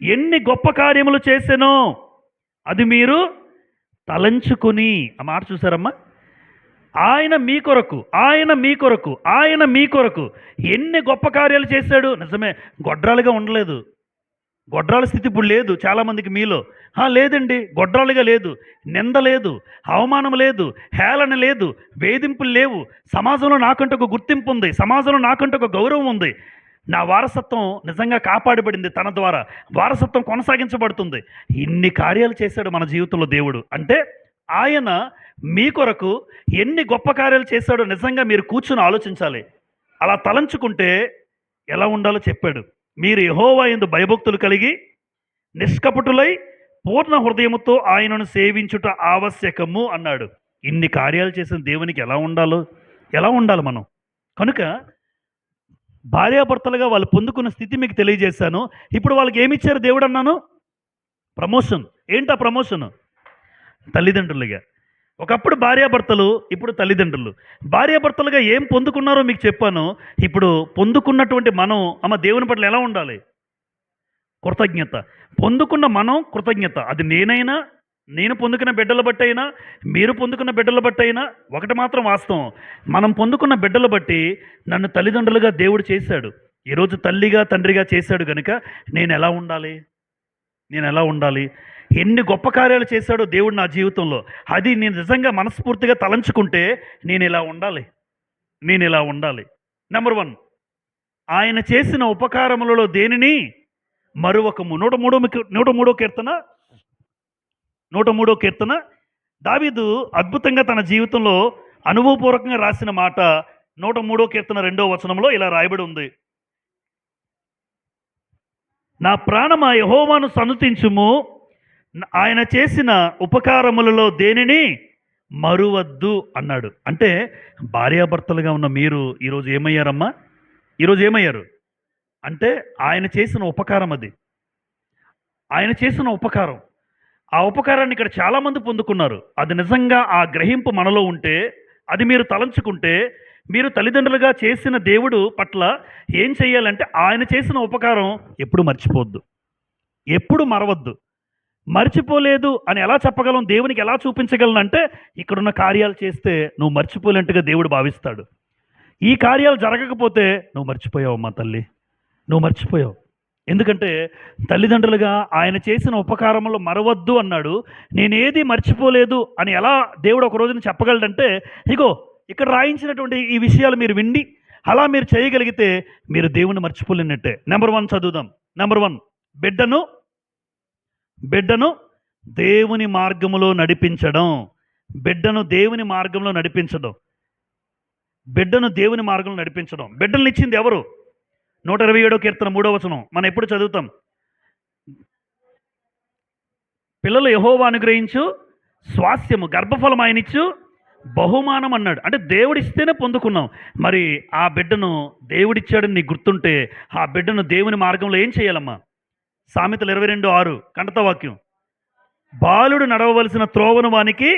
ఎన్ని గొప్ప కార్యములు చేసెనో అది మీరు తలంచుకుని, ఆ మాట చూసారమ్మా, ఆయన మీ కొరకు, ఆయన మీ కొరకు, ఆయన మీ కొరకు ఎన్ని గొప్ప కార్యాలు చేశాడు. నిజమే, గొడ్రాలుగా ఉండలేదు. గొడ్రాల స్థితి ఇప్పుడు లేదు చాలామందికి మీలో. లేదండి, గొడ్రాలుగా లేదు, నింద లేదు, అవమానం లేదు, హేళన లేదు, వేధింపులు లేవు. సమాజంలో నాకంటూ ఒక గుర్తింపు ఉంది, సమాజంలో నాకంటూ ఒక గౌరవం ఉంది. నా వారసత్వం నిజంగా కాపాడబడింది, తన ద్వారా వారసత్వం కొనసాగించబడుతుంది. ఇన్ని కార్యాలు చేశాడు మన జీవితంలో దేవుడు. అంటే ఆయన మీ కొరకు ఎన్ని గొప్ప కార్యాలు చేశాడో నిజంగా మీరు కూర్చుని ఆలోచించాలి. అలా తలంచుకుంటే ఎలా ఉండాలో చెప్పాడు. మీరు యెహోవా యందు భయభక్తులు కలిగి నిష్కపటులై పూర్ణ హృదయముతో ఆయనను సేవించుట ఆవశ్యకము అన్నాడు. ఇన్ని కార్యాలు చేసిన దేవునికి ఎలా ఉండాలి మనం. కనుక భార్యాభర్తలుగా వాళ్ళు పొందుకున్న స్థితి మీకు తెలియజేశాను. ఇప్పుడు వాళ్ళకి ఏమి ఇచ్చారు దేవుడు అన్నాను? ప్రమోషన్. ఏంటా ప్రమోషన్? తల్లిదండ్రులుగా. ఒకప్పుడు భార్యాభర్తలు, ఇప్పుడు తల్లిదండ్రులు. భార్యాభర్తలుగా ఏం పొందుకున్నారో మీకు చెప్పాను. ఇప్పుడు పొందుకున్నటువంటి మనం దేవుని పట్ల ఎలా ఉండాలి? కృతజ్ఞత. పొందుకున్న మనం కృతజ్ఞత. అది నేను పొందుకున్న బిడ్డల బట్టి అయినా, మీరు పొందుకున్న బిడ్డల బట్టి అయినా ఒకటి మాత్రం వాస్తవం, మనం పొందుకున్న బిడ్డల బట్టి నన్ను తల్లిదండ్రులుగా దేవుడు చేశాడు. ఈరోజు తల్లిగా తండ్రిగా చేశాడు కనుక నేను ఎలా ఉండాలి? ఎన్ని గొప్ప కార్యాలు చేశాడో దేవుడు నా జీవితంలో. అది నేను నిజంగా మనస్ఫూర్తిగా తలంచుకుంటే నేను ఇలా ఉండాలి. నెంబర్ 1, ఆయన చేసిన ఉపకారములలో దేనిని మరువకము. 103వ కీర్తన దావీదు అద్భుతంగా తన జీవితంలో అనుభవపూర్వకంగా రాసిన మాట. 103వ కీర్తన 2వ వచనంలో ఇలా రాయబడి ఉంది. నా ప్రాణమా యెహోవాను సన్నుతించుము, ఆయన చేసిన ఉపకారములలో దేనిని మరువద్దు అన్నాడు. అంటే భార్యాభర్తలుగా ఉన్న మీరు ఈరోజు ఏమయ్యారు అంటే ఆయన చేసిన ఉపకారం. ఆయన చేసిన ఉపకారం. ఆ ఉపకారాన్ని ఇక్కడ చాలామంది పొందుకున్నారు. అది నిజంగా ఆ గ్రహింపు మనలో ఉంటే, అది మీరు తలంచుకుంటే, మీరు తల్లిదండ్రులుగా చేసిన దేవుడు పట్ల ఏం చేయాలంటే ఆయన చేసిన ఉపకారం ఎప్పుడు మర్చిపోవద్దు, ఎప్పుడు మరవద్దు. మర్చిపోలేదు అని ఎలా చెప్పగలం? దేవునికి ఎలా చూపించగలను అంటే ఇక్కడున్న కార్యాలు చేస్తే నువ్వు మర్చిపోలేంటుగా దేవుడు భావిస్తాడు. ఈ కార్యాలు జరగకపోతే నువ్వు మర్చిపోయావమ్మా తల్లి, నువ్వు మర్చిపోయావు. ఎందుకంటే తల్లిదండ్రులుగా ఆయన చేసిన ఉపకారంలో మరవద్దు అన్నాడు. నేనేది మర్చిపోలేదు అని ఎలా దేవుడు ఒక రోజున చెప్పగలడంటే, ఇక్కడ రాయించినటువంటి ఈ విషయాలు మీరు విండి అలా మీరు చేయగలిగితే మీరు దేవుని మర్చిపోలేనట్టే. నెంబర్ 1 చదువుదాం. నెంబర్ 1, బిడ్డను దేవుని మార్గములో నడిపించడం. బిడ్డను దేవుని మార్గంలో నడిపించడం. బిడ్డలను ఇచ్చింది ఎవరు? 127వ కీర్తన 3వ వచనం మనం ఎప్పుడు చదువుతాం? పిల్లలు యెహోవా అనుగ్రహించు స్వాస్థ్యము, గర్భఫలం ఆయనిచ్చు బహుమానం అన్నాడు. అంటే దేవుడిస్తేనే పొందుకున్నాం. మరి ఆ బిడ్డను దేవుడిచ్చాడని నీకు గుర్తుంటే ఆ బిడ్డను దేవుని మార్గంలో ఏం చేయాలమ్మా? సామెతలు 22:6 కంటత వాక్యం. బాలుడు నడవవలసిన త్రోవను వానికి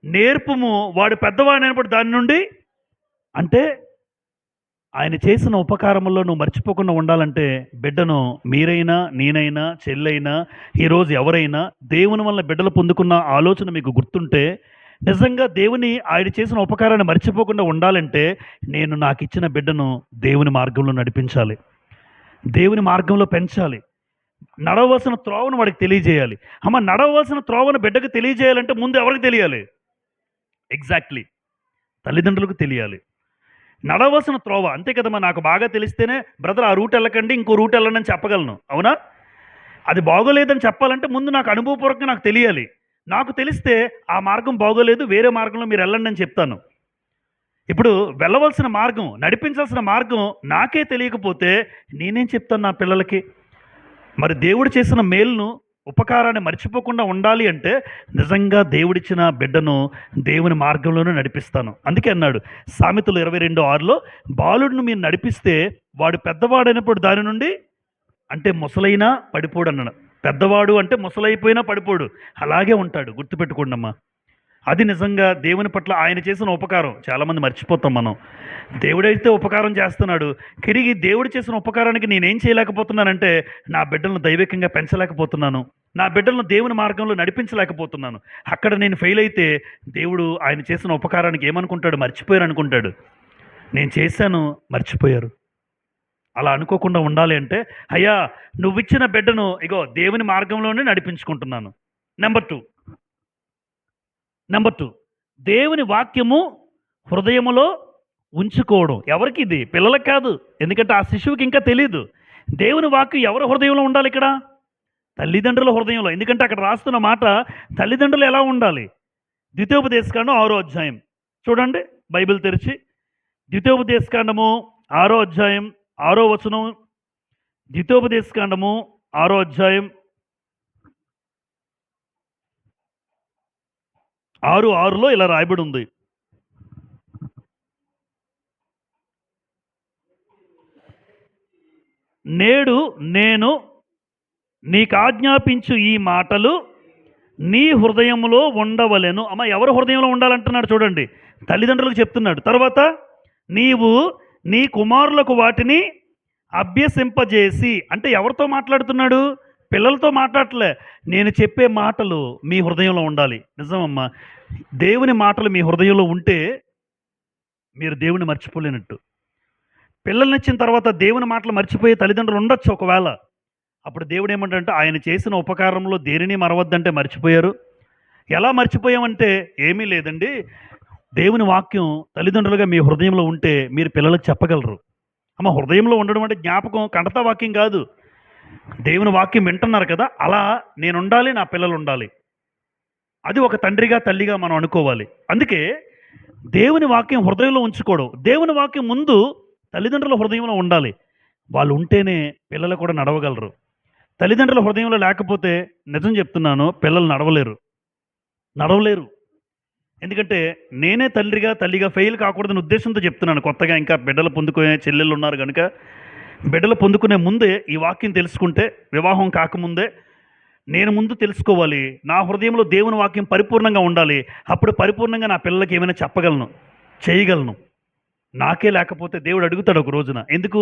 నేర్పుము, వాడు పెద్దవాడైనప్పుడు దాని నుండి. అంటే ఆయన చేసిన ఉపకారముల్లో నువ్వు మర్చిపోకుండా ఉండాలంటే బిడ్డను మీరైనా, నేనైనా, చెల్లైనా, ఈరోజు ఎవరైనా దేవుని వల్ల బిడ్డలు పొందుకున్న ఆలోచన మీకు గుర్తుంటే, నిజంగా ఆయన చేసిన ఉపకారాన్ని మర్చిపోకుండా ఉండాలంటే నేను నాకు ఇచ్చిన బిడ్డను దేవుని మార్గంలో నడిపించాలి, దేవుని మార్గంలో పెంచాలి. నడవలసిన త్రోవను వాడికి తెలియజేయాలి. నడవలసిన త్రోవను బిడ్డకు తెలియజేయాలంటే ముందు ఎవరికి తెలియాలి? ఎగ్జాక్ట్లీ, తల్లిదండ్రులకు తెలియాలి. నడవలసిన త్రోవ అంతే కదమ్మా. నాకు బాగా తెలిస్తేనే బ్రదర్ ఆ రూట్ వెళ్ళకండి, ఇంకో రూట్ వెళ్ళండి అని చెప్పగలను, అవునా? అది బాగోలేదని చెప్పాలంటే ముందు నాకు అనుభవపూర్వకంగా నాకు తెలియాలి. నాకు తెలిస్తే ఆ మార్గం బాగోలేదు, వేరే మార్గంలో మీరు వెళ్ళండి అని చెప్తాను. ఇప్పుడు వెళ్ళవలసిన మార్గం, నడిపించాల్సిన మార్గం నాకే తెలియకపోతే నేనేం చెప్తాను నా పిల్లలకి? మరి దేవుడు చేసిన మేలును, ఉపకారాన్ని మర్చిపోకుండా ఉండాలి అంటే నిజంగా దేవుడిచ్చిన బిడ్డను దేవుని మార్గంలోనే నడిపిస్తాను. అందుకే అన్నాడు సామెతలు 22:6లో, బాలుడిని మీరు నడిపిస్తే వాడు పెద్దవాడైనప్పుడు దాని నుండి, అంటే ముసలైనా పడిపోడు అన్నాడు. పెద్దవాడు అంటే ముసలైపోయినా పడిపోడు. అలాగే ఉంటాడు. గుర్తుపెట్టుకోండమ్మా. అది నిజంగా దేవుని పట్ల ఆయన చేసిన ఉపకారం. చాలామంది మర్చిపోతాం మనం. దేవుడైతే ఉపకారం చేస్తున్నాడు. తిరిగి దేవుడు చేసిన ఉపకారానికి నేనేం చేయలేకపోతున్నానంటే, నా బిడ్డలను దైవికంగా పెంచలేకపోతున్నాను. నా బిడ్డలను దేవుని మార్గంలో నడిపించలేకపోతున్నాను. అక్కడ నేను ఫెయిల్ అయితే దేవుడు ఆయన చేసిన ఉపకారానికి ఏమనుకుంటాడు? మర్చిపోయారు అనుకుంటాడు. నేను చేశాను, మర్చిపోయారు. అలా అనుకోకుండా ఉండాలి అంటే, అయ్యా నువ్విచ్చిన బిడ్డను ఇగో దేవుని మార్గంలోనే నడిపించుకుంటున్నాను. నెంబర్ 2 నెంబర్ 2 దేవుని వాక్యము హృదయములో ఉంచుకోవడం. ఎవరికి ఇది? పిల్లలకు కాదు. ఎందుకంటే ఆ శిశువుకి ఇంకా తెలీదు. దేవుని వాక్యం ఎవరి హృదయంలో ఉండాలి ఇక్కడ? తల్లిదండ్రుల హృదయంలో. ఎందుకంటే అక్కడ రాస్తున్న మాట తల్లిదండ్రులు ఎలా ఉండాలి? ద్వితీయోపదేశకాండం 6వ అధ్యాయం చూడండి. బైబిల్ తెరిచి ద్వితీయోపదేశకాండము 6వ అధ్యాయం 6వ వచనం. ద్వితీయోపదేశకాండము 6వ అధ్యాయం 6:6లో ఇలా రాయబడి ఉంది. నేడు నేను నీకు ఆజ్ఞాపించు ఈ మాటలు నీ హృదయంలో ఉండవలెను. అమ్మ ఎవరి హృదయంలో ఉండాలంటున్నాడు చూడండి. తల్లిదండ్రులకు చెప్తున్నాడు. తర్వాత నీవు నీ కుమారులకు వాటిని అభ్యసింపజేసి, అంటే ఎవరితో మాట్లాడుతున్నాడు? పిల్లలతో మాట్లాడలే. నేను చెప్పే మాటలు మీ హృదయంలో ఉండాలి. నిజమమ్మా. దేవుని మాటలు మీ హృదయంలో ఉంటే మీరు దేవుని మర్చిపోలేనట్టు. పిల్లల్ని ఇచ్చిన తర్వాత దేవుని మాటలు మర్చిపోయే తల్లిదండ్రులు ఉండొచ్చు ఒకవేళ. అప్పుడు దేవుడు ఏమంటాడంటే, ఆయన చేసిన ఉపకారంలో దేనిని మరవద్దంటే మర్చిపోయారు. ఎలా మర్చిపోయామంటే ఏమీ లేదండి. దేవుని వాక్యం తల్లిదండ్రులుగా మీ హృదయంలో ఉంటే మీరు పిల్లలకు చెప్పగలరు. అమ్మ హృదయంలో ఉండడం అంటే జ్ఞాపకం కంఠతా వాక్యం కాదు. దేవుని వాక్యం వింటున్నారు కదా, అలా నేను ఉండాలి, నా పిల్లలు ఉండాలి. అది ఒక తండ్రిగా తల్లిగా మనం అనుకోవాలి. అందుకే దేవుని వాక్యం హృదయంలో ఉంచుకోవడం. దేవుని వాక్యం ముందు తల్లిదండ్రుల హృదయంలో ఉండాలి. వాళ్ళు ఉంటేనే పిల్లలు కూడా నడవగలరు. తల్లిదండ్రుల హృదయంలో లేకపోతే నిజం చెప్తున్నాను, పిల్లలు నడవలేరు. ఎందుకంటే నేనే తల్లిగా ఫెయిల్ కాకూడదని ఉద్దేశంతో చెప్తున్నాను. కొత్తగా ఇంకా బిడ్డలు పొందుకునే చెల్లెళ్ళు ఉన్నారు కనుక, బిడ్డలు పొందుకునే ముందే ఈ వాక్యం తెలుసుకుంటే, వివాహం కాకముందే నేను ముందు తెలుసుకోవాలి. నా హృదయంలో దేవుని వాక్యం పరిపూర్ణంగా ఉండాలి. అప్పుడు పరిపూర్ణంగా నా పిల్లలకి ఏమైనా చెప్పగలను, చేయగలను. నాకే లేకపోతే దేవుడు అడుగుతాడు ఒక రోజున. ఎందుకు?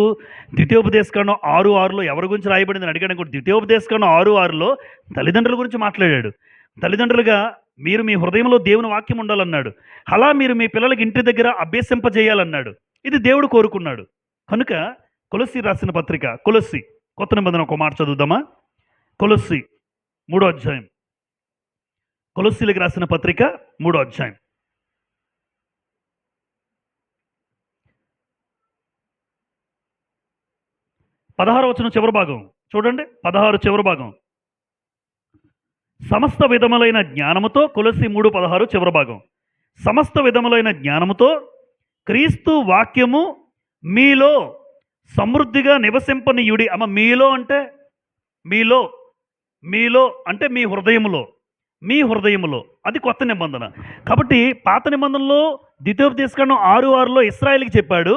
ద్వితీయోపదేశకాండం 6:6లో ఎవరి గురించి రాయబడిందని అడిగాడు కూడా. ద్వితీయోపదేశకాండం 6:6లో తల్లిదండ్రుల గురించి మాట్లాడాడు. తల్లిదండ్రులుగా మీరు మీ హృదయంలో దేవుని వాక్యం ఉండాలన్నాడు. అలా మీరు మీ పిల్లలకి ఇంటి దగ్గర అభ్యసింపజేయాలన్నాడు. ఇది దేవుడు కోరుకున్నాడు. కనుక కొలస్సీ రాసిన పత్రిక, కొలస్సీ కొత్త నిబంధన ఒక మాట చదువుదామా? కొలస్సీ 3వ అధ్యాయం. కొలస్సీలకు రాసిన పత్రిక 3వ అధ్యాయం 16వ వచనం చివరి భాగం చూడండి. 16 చివరి భాగం. సమస్త విధములైన జ్ఞానముతో, కొలస్సీ 3:16 చివరి భాగం. సమస్త విధములైన జ్ఞానముతో క్రీస్తు వాక్యము మీలో సమృద్ధిగా నివసింపనీయుడి. అమ్మ మీలో అంటే మీలో అంటే మీ హృదయములో అది కొత్త నిబంధన. కాబట్టి పాత నిబంధనలో ద్వితీయోపదేశకాండం 6:6లో ఇశ్రాయేలుకి చెప్పాడు.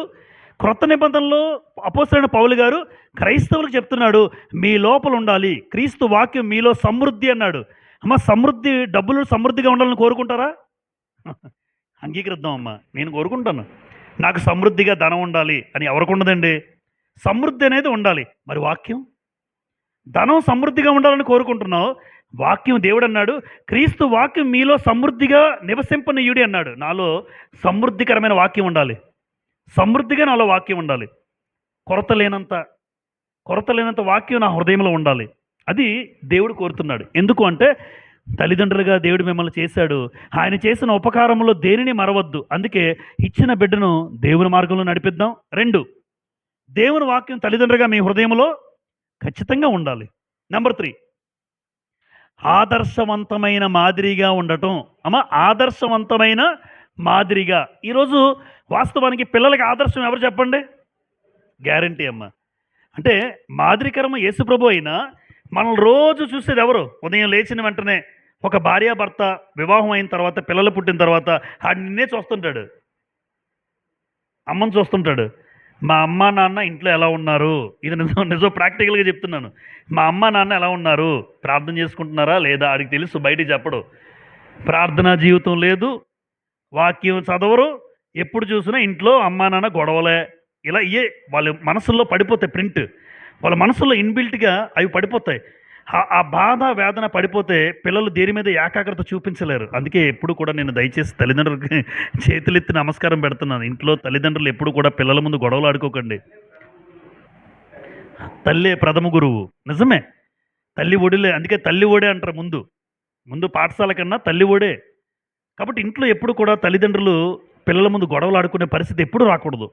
క్రొత్త నిబంధనలో అపోస్తలుడైన పౌలు గారు క్రైస్తవులకు చెప్తున్నాడు, మీ లోపల ఉండాలి క్రీస్తు వాక్యం మీలో సమృద్ధి అన్నాడు. అమ్మ సమృద్ధి, డబ్బులు సమృద్ధిగా ఉండాలని కోరుకుంటారా? అంగీకరిద్దాం అమ్మా. నేను కోరుకుంటాను, నాకు సమృద్ధిగా ధనం ఉండాలి అని. ఎవరికి ఉండదండి? సమృద్ధి అనేది ఉండాలి. మరి వాక్యం, ధనం సమృద్ధిగా ఉండాలని కోరుకుంటున్నావు. వాక్యం దేవుడు అన్నాడు, క్రీస్తు వాక్యం మీలో సమృద్ధిగా నివసింపనీయుడి అన్నాడు. నాలో సమృద్ధికరమైన వాక్యం ఉండాలి. సమృద్ధిగా నాలో వాక్యం ఉండాలి. కొరత లేనంత వాక్యం నా హృదయంలో ఉండాలి. అది దేవుడు కోరుతున్నాడు. ఎందుకు అంటే, తల్లిదండ్రులుగా దేవుడు మిమ్మల్ని చేశాడు. ఆయన చేసిన ఉపకారంలో దేనిని మరవద్దు. అందుకే ఇచ్చిన బిడ్డను దేవుని మార్గంలో నడిపిద్దాం. 2, దేవుని వాక్యం తల్లిదండ్రులుగా మీ హృదయంలో ఖచ్చితంగా ఉండాలి. నెంబర్ 3, ఆదర్శవంతమైన మాదిరిగా ఉండటం. అమ్మ ఆదర్శవంతమైన మాదిరిగా. ఈరోజు వాస్తవానికి పిల్లలకి ఆదర్శం ఎవరు చెప్పండి? గ్యారంటీ అమ్మ. అంటే మాదిరికరమ యేసుప్రభు అయినా మనం రోజు చూసేది ఎవరు? ఉదయం లేచిన వెంటనే ఒక భార్యాభర్త వివాహం అయిన తర్వాత, పిల్లలు పుట్టిన తర్వాత నిన్నే చూస్తుంటాడు, అమ్మని చూస్తుంటాడు. మా అమ్మ నాన్న ఇంట్లో ఎలా ఉన్నారు? ఇది నిజం నిజం ప్రాక్టికల్‌గా చెప్తున్నాను. మా అమ్మ నాన్న ఎలా ఉన్నారు? ప్రార్థన చేసుకుంటున్నారా లేదా? ఆడికి తెలుసు బయటికి చెప్పడు. ప్రార్థనా జీవితం లేదు. వాక్యం చదవరు. ఎప్పుడు చూసినా ఇంట్లో అమ్మా నాన్న గొడవలే. ఇలా ఇయే వాళ్ళ మనసుల్లో పడిపోతాయి ప్రింట్. వాళ్ళ మనసుల్లో ఇన్‌బిల్ట్‌గా అవి పడిపోతాయి. ఆ బాధ, వేదన పడిపోతే పిల్లలు దేని మీద ఏకాగ్రత చూపించలేరు. అందుకే ఎప్పుడు కూడా నేను దయచేసి తల్లిదండ్రులకి చేతులెత్తి నమస్కారం పెడుతున్నాను. ఇంట్లో తల్లిదండ్రులు ఎప్పుడు కూడా పిల్లల ముందు గొడవలు ఆడుకోకండి. తల్లే ప్రథమ గురువు. నిజమే. తల్లి ఒడిలే. అందుకే తల్లి ఒడే అంటారు ముందు. ముందు పాఠశాల కన్నా తల్లి ఒడే. కాబట్టి ఇంట్లో ఎప్పుడు కూడా తల్లిదండ్రులు పిల్లల ముందు గొడవలు ఆడుకునే పరిస్థితి ఎప్పుడు రాకూడదు.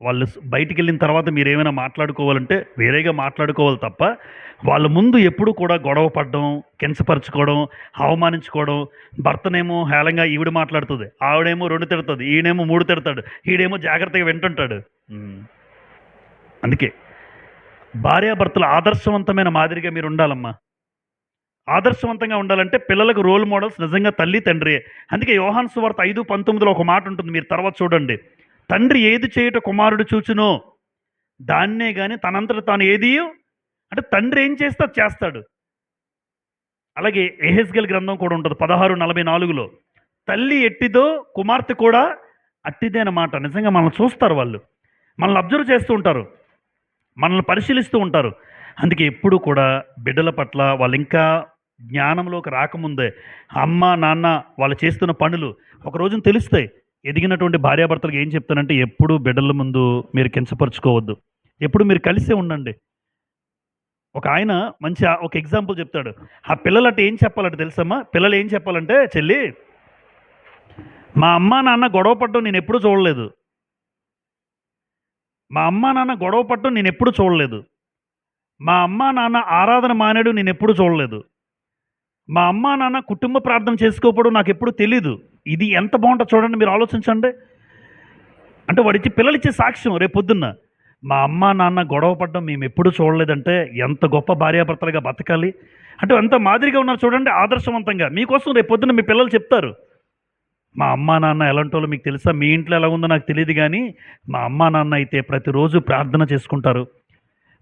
వాళ్ళు బయటికెళ్ళిన తర్వాత మీరేమైనా మాట్లాడుకోవాలంటే వేరేగా మాట్లాడుకోవాలి తప్ప, వాళ్ళ ముందు ఎప్పుడు కూడా గొడవ పడడం, కించపరుచుకోవడం, అవమానించుకోవడం, భర్తనేమో హేళంగా ఈవిడ మాట్లాడుతది. ఆవిడేమో 2 తిడతది. ఈయనేమో 3 తిడతాడు. ఈడేమో జాగ్రత్తగా వింటుంటాడు. హ్మ్. అందుకే భార్యాభర్తలు ఆదర్శవంతమైన మాదిరిగా మీరుండాలమ్మా. ఆదర్శవంతంగా ఉండాలంటే పిల్లలకు రోల్ మోడల్స్ నిజంగా తల్లి, తండ్రియే. అందుకే యోహాను సువార్త 5:19లో ఒక మాట ఉంటుంది. మీరు తర్వాత చూడండి. తండ్రి ఏది చేయుట కుమారుడు చూచునో దాన్నే గాని తనంతట తాను ఏదియో అంటే తండ్రి ఏం చేస్తే అది చేస్తాడు. అలాగే యెహెజ్కేలు గ్రంథం కూడా ఉంటుంది 16:44లో. తల్లి ఎట్టిదో కుమార్తె కూడా అట్టిదే అన్నమాట. నిజంగా మనల్ని చూస్తారు వాళ్ళు. మనల్ని అబ్జర్వ్ చేస్తూ ఉంటారు. మనల్ని పరిశీలిస్తూ ఉంటారు. అందుకే ఎప్పుడు కూడా బిడ్డల పట్ల వాళ్ళు ఇంకా జ్ఞానంలోకి రాకముందే అమ్మ, నాన్న వాళ్ళు చేస్తున్న పనులు ఒక రోజున తెలుస్తాయి. ఎదిగినటువంటి భార్యాభర్తలకు ఏం చెప్తానంటే ఎప్పుడు బిడ్డల ముందు మీరు కించపరుచుకోవద్దు. ఎప్పుడు మీరు కలిసే ఉండండి. ఒక ఆయన మంచి ఒక ఎగ్జాంపుల్ చెప్తాడు. ఆ పిల్లలంటే ఏం చెప్పాలంటే తెలుసమ్మా? పిల్లలు ఏం చెప్పాలంటే, "చెల్లి, మా అమ్మా, నాన్న గొడవ పడడం నేనెప్పుడూ చూడలేదు. మా అమ్మా, నాన్న గొడవ పడడం నేనెప్పుడూ చూడలేదు. మా అమ్మా, నాన్న ఆరాధన మానేయడం నేనెప్పుడూ చూడలేదు. మా అమ్మా, నాన్న కుటుంబ ప్రార్థన చేసుకోకపోవడం నాకెప్పుడూ తెలీదు." ఇది ఎంత బావుంటదో చూడండి మీరు ఆలోచించండి. అంటే వాడిచ్చే పిల్లలిచ్చే సాక్ష్యం రేపొద్దున్న. మా అమ్మ, నాన్న గొడవ పడడం మేమెప్పుడూ చూడలేదంటే ఎంత గొప్ప భార్యాభర్తలుగా బతకాలి. అంటే ఎంత మాదిరిగా ఉన్నారు చూడండి ఆదర్శవంతంగా. మీకోసం రేపొద్దున మీ పిల్లలు చెప్తారు. మా అమ్మా, నాన్న ఎలాంటోళ్ళో మీకు తెలుసా? మీ ఇంట్లో ఎలా ఉందో నాకు తెలీదు గానీ, మా అమ్మా, నాన్న అయితే ప్రతిరోజు ప్రార్థన చేసుకుంటారు.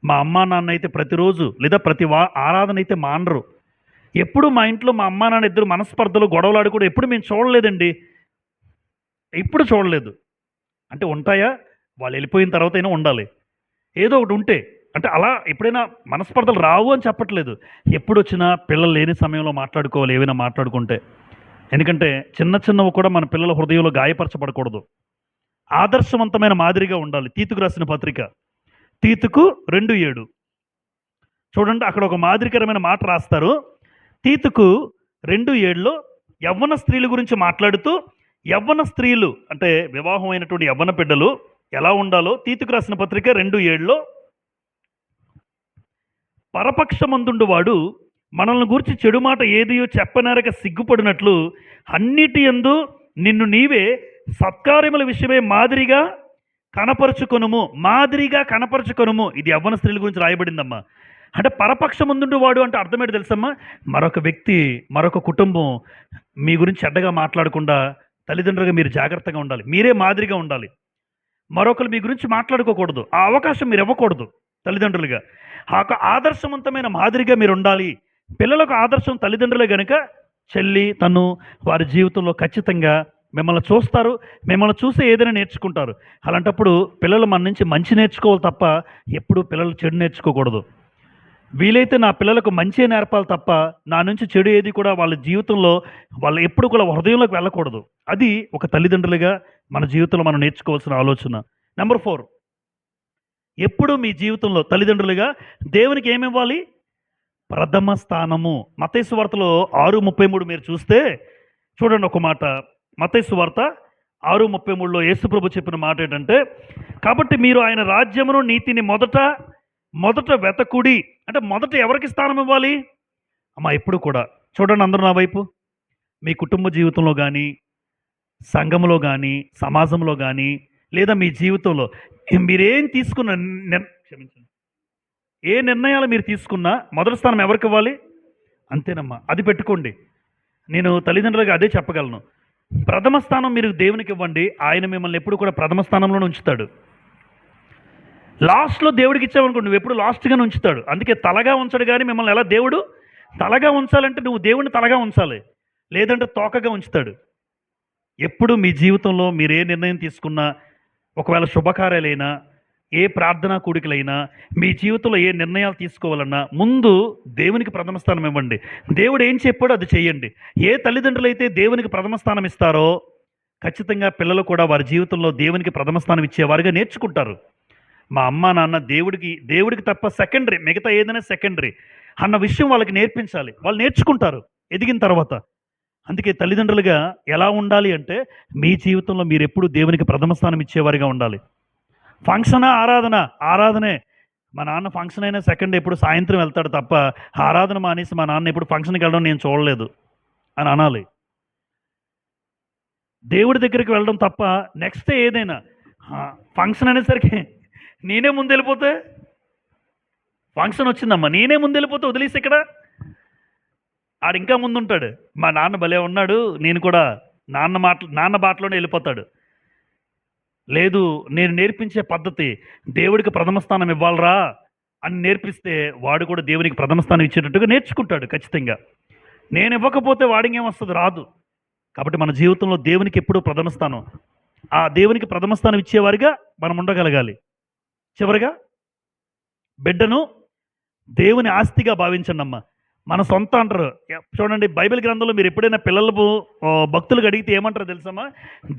మా అమ్మా, నాన్న అయితే ప్రతిరోజు లేదా ప్రతి ఆరాధన అయితే మానరు. ఎప్పుడు మా ఇంట్లో మా అమ్మా, నాన్న ఇద్దరు మనస్పర్ధలు, గొడవలాడుకోవడం ఎప్పుడు మేము చూడలేదండి. ఎప్పుడు చూడలేదు. అంటే ఉంటాయా? వాళ్ళెళ్ళిపోయిన తర్వాతైనా ఉండాలి. ఏదో ఒకటి ఉంటే. అంటే అలా ఎప్పుడైనా మనస్పర్ధలు రావు అని చెప్పట్లేదు. ఎప్పుడొచ్చినా పిల్లలు లేని సమయంలో మాట్లాడుకోవాలి ఏవైనా మాట్లాడుకుంటే. ఎందుకంటే చిన్న చిన్నవి కూడా మన పిల్లల హృదయంలో గాయపరచబడకూడదు. ఆదర్శవంతమైన మాదిరిగా ఉండాలి. తీతుకు రాసిన పత్రిక. తీతుకు 2:7 చూడండి అక్కడ ఒక మాదిరికరమైన మాట రాస్తారు. తీతుకు 2:7లో యవ్వన స్త్రీల గురించి మాట్లాడుతూ, యవ్వన స్త్రీలు అంటే వివాహం అయినటువంటి యవ్వన బిడ్డలు ఎలా ఉండాలో తీతుకు రాసిన పత్రిక 2:7లో పరపక్షమందుండువాడు మనల్ని గూర్చి చెడు మాట ఏదియో చెప్పనేరక సిగ్గుపడినట్లు అన్నిటి యందు నిన్ను నీవే సత్కార్యముల విషయమై మాదిరిగా కనపరుచుకొనుము. మాదిరిగా కనపరుచుకొనుము. ఇది యవ్వన స్త్రీల గురించి రాయబడిందమ్మా. అంటే పరపక్షమందుండువాడు అంటే అర్థమేంటో తెలుసమ్మా? మరొక వ్యక్తి, మరొక కుటుంబం మీ గురించి చెడ్డగా మాట్లాడకుండా తల్లిదండ్రులుగా మీరు జాగ్రత్తగా ఉండాలి. మీరే మాదిరిగా ఉండాలి. మరొకరు మీ గురించి మాట్లాడుకోకూడదు. ఆ అవకాశం మీరు ఇవ్వకూడదు తల్లిదండ్రులుగా. ఆదర్శవంతమైన మాదిరిగా మీరు ఉండాలి. పిల్లలకు ఆదర్శం తల్లిదండ్రులే గనుక చెల్లి, తను వారి జీవితంలో ఖచ్చితంగా మిమ్మల్ని చూస్తారు. మిమ్మల్ని చూసి ఏదైనా నేర్చుకుంటారు. అలాంటప్పుడు పిల్లలు మన నుంచి మంచి నేర్చుకోవాలి తప్ప ఎప్పుడూ పిల్లలు చెడు నేర్చుకోకూడదు. వీలైతే నా పిల్లలకు మంచే నేర్పాలి తప్ప నా నుంచి చెడు ఏది కూడా వాళ్ళ జీవితంలో వాళ్ళు ఎప్పుడు కూడా హృదయంలోకి వెళ్ళకూడదు. అది ఒక తల్లిదండ్రులుగా మన జీవితంలో మనం నేర్చుకోవాల్సిన ఆలోచన. నెంబర్ 4 ఎప్పుడు మీ జీవితంలో తల్లిదండ్రులుగా దేవునికి ఏమివ్వాలి? ప్రథమ స్థానము. మత్తయి సువార్తలో 6:33 మీరు చూస్తే చూడండి ఒక మాట. మత్తయి సువార్త 6:33లో యేసుప్రభు చెప్పిన మాట ఏంటంటే, కాబట్టి మీరు ఆయన రాజ్యమును నీతిని మొదట వెతకుడి. అంటే మొదట ఎవరికి స్థానం ఇవ్వాలి? అమ్మా ఎప్పుడు కూడా చూడండి అందరూ నా వైపు. మీ కుటుంబ జీవితంలో కానీ, సంఘంలో కానీ, సమాజంలో కానీ, లేదా మీ జీవితంలో మీరేం తీసుకున్న క్షమించండి. ఏ నిర్ణయాలు మీరు తీసుకున్నా మొదటి స్థానం ఎవరికి ఇవ్వాలి? అంతేనమ్మా. అది పెట్టుకోండి. నేను తల్లిదండ్రులుగా అదే చెప్పగలను. ప్రథమ స్థానం మీరు దేవునికి ఇవ్వండి. ఆయన మిమ్మల్ని ఎప్పుడు కూడా ప్రథమ స్థానంలోనే ఉంచుతాడు. లాస్ట్‌లో దేవుడికి ఇచ్చావనుకో నువ్వెప్పుడు లాస్ట్‌గానే ఉంచుతాడు. అందుకే తలగా ఉంచడు గానీ మిమ్మల్ని ఎలా దేవుడు తలగా ఉంచాలంటే నువ్వు దేవుడిని తలగా ఉంచాలి. లేదంటే తోకగా ఉంచుతాడు. ఎప్పుడు మీ జీవితంలో మీరు ఏ నిర్ణయం తీసుకున్నా, ఒకవేళ శుభకార్యాలైనా, ఏ ప్రార్థనా కూడికలైనా, మీ జీవితంలో ఏ నిర్ణయాలు తీసుకోవాలన్నా ముందు దేవునికి ప్రథమ స్థానం ఇవ్వండి. దేవుడు ఏం చెప్పాడో అది చేయండి. ఏ తల్లిదండ్రులైతే దేవునికి ప్రథమ స్థానం ఇస్తారో ఖచ్చితంగా పిల్లలు కూడా వారి జీవితంలో దేవునికి ప్రథమ స్థానం ఇచ్చేవారుగా నేర్చుకుంటారు. మా అమ్మ, నాన్న దేవుడికి తప్ప సెకండరీ, మిగతా ఏదైనా సెకండరీ అన్న విషయం వాళ్ళకి నేర్పించాలి. వాళ్ళు నేర్చుకుంటారు ఎదిగిన తర్వాత. అందుకే తల్లిదండ్రులుగా ఎలా ఉండాలి అంటే, మీ జీవితంలో మీరెప్పుడు దేవునికి ప్రథమ స్థానం ఇచ్చేవారిగా ఉండాలి. ఫంక్షనా, ఆరాధనే. మా నాన్న ఫంక్షన్ అయినా సెకండ్ ఎప్పుడు సాయంత్రం వెళ్తాడు తప్ప, ఆరాధన మానేసి మా నాన్న ఎప్పుడు ఫంక్షన్‌కి వెళ్ళడం నేను చూడలేదు అని అనాలి. దేవుడి దగ్గరికి వెళ్ళడం తప్ప నెక్స్ట్ ఏదైనా ఫంక్షన్ అనేసరికి నేనే ముందెళ్ళిపోతే, ఫంక్షన్ వచ్చిందమ్మా నేనే ముందెళ్ళిపోతే వదిలేసి ఇక్కడ ఆడింకా ముందుంటాడు. మా నాన్న భలే ఉన్నాడు, నేను కూడా నాన్న బాటలోనే వెళ్ళిపోతాడు. లేదు, నేను నేర్పించే పద్ధతి దేవుడికి ప్రథమ స్థానం ఇవ్వాలరా అని నేర్పిస్తే వాడు కూడా దేవునికి ప్రథమ స్థానం ఇచ్చేటట్టుగా నేర్చుకుంటాడు ఖచ్చితంగా. నేను ఇవ్వకపోతే వాడికి ఏమొస్తుంది, రాదు. కాబట్టి మన జీవితంలో దేవునికి ఎప్పుడూ ప్రథమ స్థానం, ఆ దేవునికి ప్రథమ స్థానం ఇచ్చేవారిగా మనం ఉండగలగాలి. చివరిగా బిడ్డను దేవుని ఆస్తిగా భావించండి అమ్మ. మన సొంత అంటారు. చూడండి, బైబిల్ గ్రంథంలో మీరు ఎప్పుడైనా పిల్లలు భక్తులకు అడిగితే ఏమంటారు తెలుసమ్మా?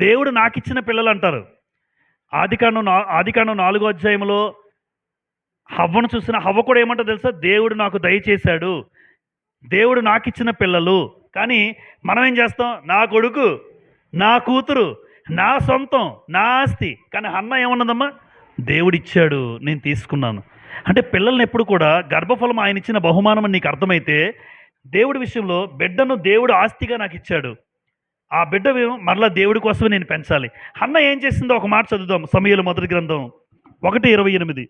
దేవుడు నాకు ఇచ్చిన పిల్లలు అంటారు. ఆదికాండం 4వ అధ్యాయంలో హవ్వను చూసిన హవ్వ కూడా ఏమంటారు తెలుసా? దేవుడు నాకు దయచేశాడు, దేవుడు నాకు ఇచ్చిన పిల్లలు. కానీ మనం ఏం చేస్తాం? నా కొడుకు, నా కూతురు, నా సొంతం, నా ఆస్తి. కానీ హన్న ఏమన్నదమ్మా? దేవుడిచ్చాడు, నేను తీసుకున్నాను. అంటే పిల్లల్ని ఎప్పుడు కూడా గర్భఫలం ఆయన ఇచ్చిన బహుమానం అని నీకు అర్థమైతే, దేవుడి విషయంలో బిడ్డను దేవుడు ఆస్తిగా నాకు ఇచ్చాడు, ఆ బిడ్డ మరలా దేవుడి కోసమే నేను పెంచాలి. హన్న ఏం చేసిందో ఒక మాట చదువుదాం. సమూయేలు మొదటి గ్రంథం 1:28.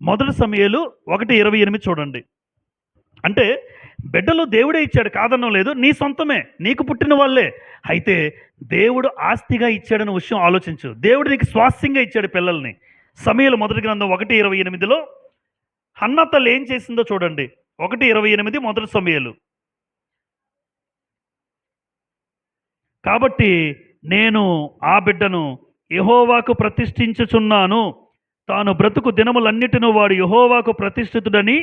మొదటి సమూయేలు 1:28 చూడండి. అంటే బిడ్డలు దేవుడే ఇచ్చాడు, కాదనం లేదు, నీ సొంతమే, నీకు పుట్టిన వాళ్ళే. అయితే దేవుడు ఆస్తిగా ఇచ్చాడన్న విషయం ఆలోచించు. దేవుడు నీకు స్వాస్థ్యంగా ఇచ్చాడు పిల్లల్ని. సమూయేలు మొదటి గ్రంథం 1:28లో హన్న తల్లి ఏం చేసిందో చూడండి. 1:28 మొదటి సమూయేలు. కాబట్టి నేను ఆ బిడ్డను యెహోవాకు ప్రతిష్ఠించుచున్నాను, తాను బ్రతుకు దినములన్నిటినూ వాడు యెహోవాకు ప్రతిష్ఠితుడని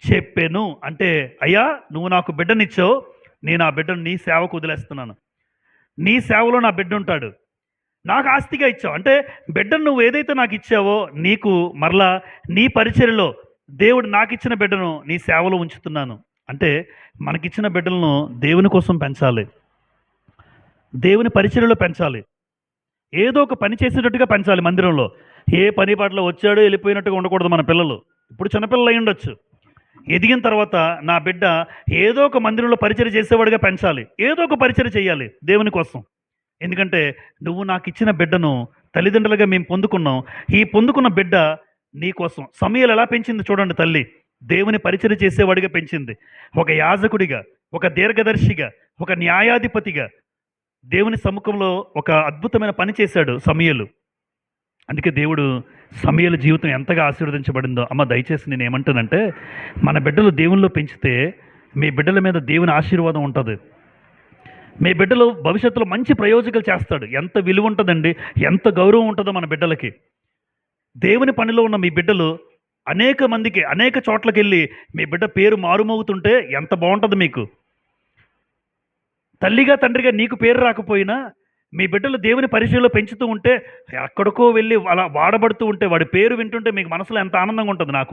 చెప్పెను. అంటే అయ్యా, నువ్వు నాకు బిడ్డనిచ్చావు, నేను ఆ బిడ్డను నీ సేవకు వదిలేస్తున్నాను. నీ సేవలో నా బిడ్డ ఉంటాడు, నాకు ఆస్తిగా ఇచ్చావు. అంటే బిడ్డను నువ్వు ఏదైతే నాకు ఇచ్చావో, నీకు మరలా నీ పరిచర్యలో దేవుడు నాకు ఇచ్చిన బిడ్డను నీ సేవలో ఉంచుతున్నాను. అంటే మనకిచ్చిన బిడ్డలను దేవుని కోసం పెంచాలి, దేవుని పరిచర్యలో పెంచాలి, ఏదో ఒక పని చేసేటట్టుగా పెంచాలి. మందిరంలో ఏ పని పాటలో వచ్చాడో వెళ్ళిపోయినట్టుగా ఉండకూడదు మన పిల్లలు. ఇప్పుడు చిన్నపిల్లలు అయి ఉండొచ్చు, ఎదిగిన తర్వాత నా బిడ్డ ఏదో ఒక మందిరంలో పరిచర్య చేసేవాడిగా పెంచాలి, ఏదో ఒక పరిచర్య చేయాలి దేవుని కోసం. ఎందుకంటే నువ్వు నాకు ఇచ్చిన బిడ్డను తల్లిదండ్రులుగా మేము పొందుకున్నాం, ఈ పొందుకున్న బిడ్డ నీ కోసం. సమూయేలు ఎలా పెంచింది చూడండి తల్లి, దేవుని పరిచర్య చేసేవాడిగా పెంచింది, ఒక యాజకుడిగా, ఒక దీర్ఘదర్శిగా, ఒక న్యాయాధిపతిగా దేవుని సముఖంలో ఒక అద్భుతమైన పని చేశాడు సమూయేలు. అందుకే దేవుడు సమూయేలు జీవితం ఎంతగా ఆశీర్వదించబడిందో. అమ్మ దయచేసి నేను ఏమంటానంటే, మన బిడ్డలు దేవునిలో పెంచితే మీ బిడ్డల మీద దేవుని ఆశీర్వాదం ఉంటుంది. మీ బిడ్డలు భవిష్యత్తులో మంచి ప్రయోజకులు చేస్తాడు. ఎంత విలువ ఉంటుందండి, ఎంత గౌరవం ఉంటుందో మన బిడ్డలకి. దేవుని పనిలో ఉన్న మీ బిడ్డలు అనేక మందికి అనేక చోట్లకి వెళ్ళి మీ బిడ్డ పేరు మారుమోగుతుంటే ఎంత బాగుంటుంది మీకు. తల్లిగా తండ్రిగా నీకు పేరు రాకపోయినా మీ బిడ్డలు దేవుని పరిచయంలో పెంచుతూ ఉంటే, ఎక్కడికో వెళ్ళి అలా వాడబడుతూ ఉంటే వాడి పేరు వింటుంటే మీకు మనసులో ఎంత ఆనందంగా ఉంటుంది. నా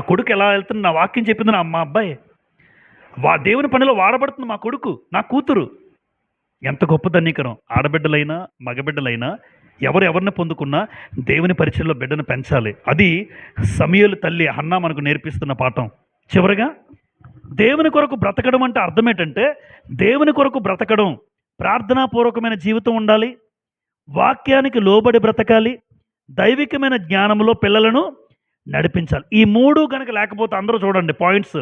కొడుకు ఎలా వెళ్తుంది, నా వాక్యం చెప్పింది నా అబ్బాయి, దేవుని పనిలో వాడబడుతుంది మా కొడుకు, నా కూతురు. ఎంత గొప్ప ధన్యకరం. ఆడబిడ్డలైనా మగబిడ్డలైనా ఎవరిని పొందుకున్నా దేవుని పరిచయంలో బిడ్డను పెంచాలి. అది సమూయేలు తల్లి హన్నా మనకు నేర్పిస్తున్న పాఠం. చివరగా దేవుని కొరకు బ్రతకడం అంటే అర్థం ఏంటంటే, దేవుని కొరకు బ్రతకడం ప్రార్థనాపూర్వకమైన జీవితం ఉండాలి, వాక్యానికి లోబడి బ్రతకాలి, దైవికమైన జ్ఞానంలో పిల్లలను నడిపించాలి. ఈ మూడు కనుక లేకపోతే, అందరూ చూడండి పాయింట్స్,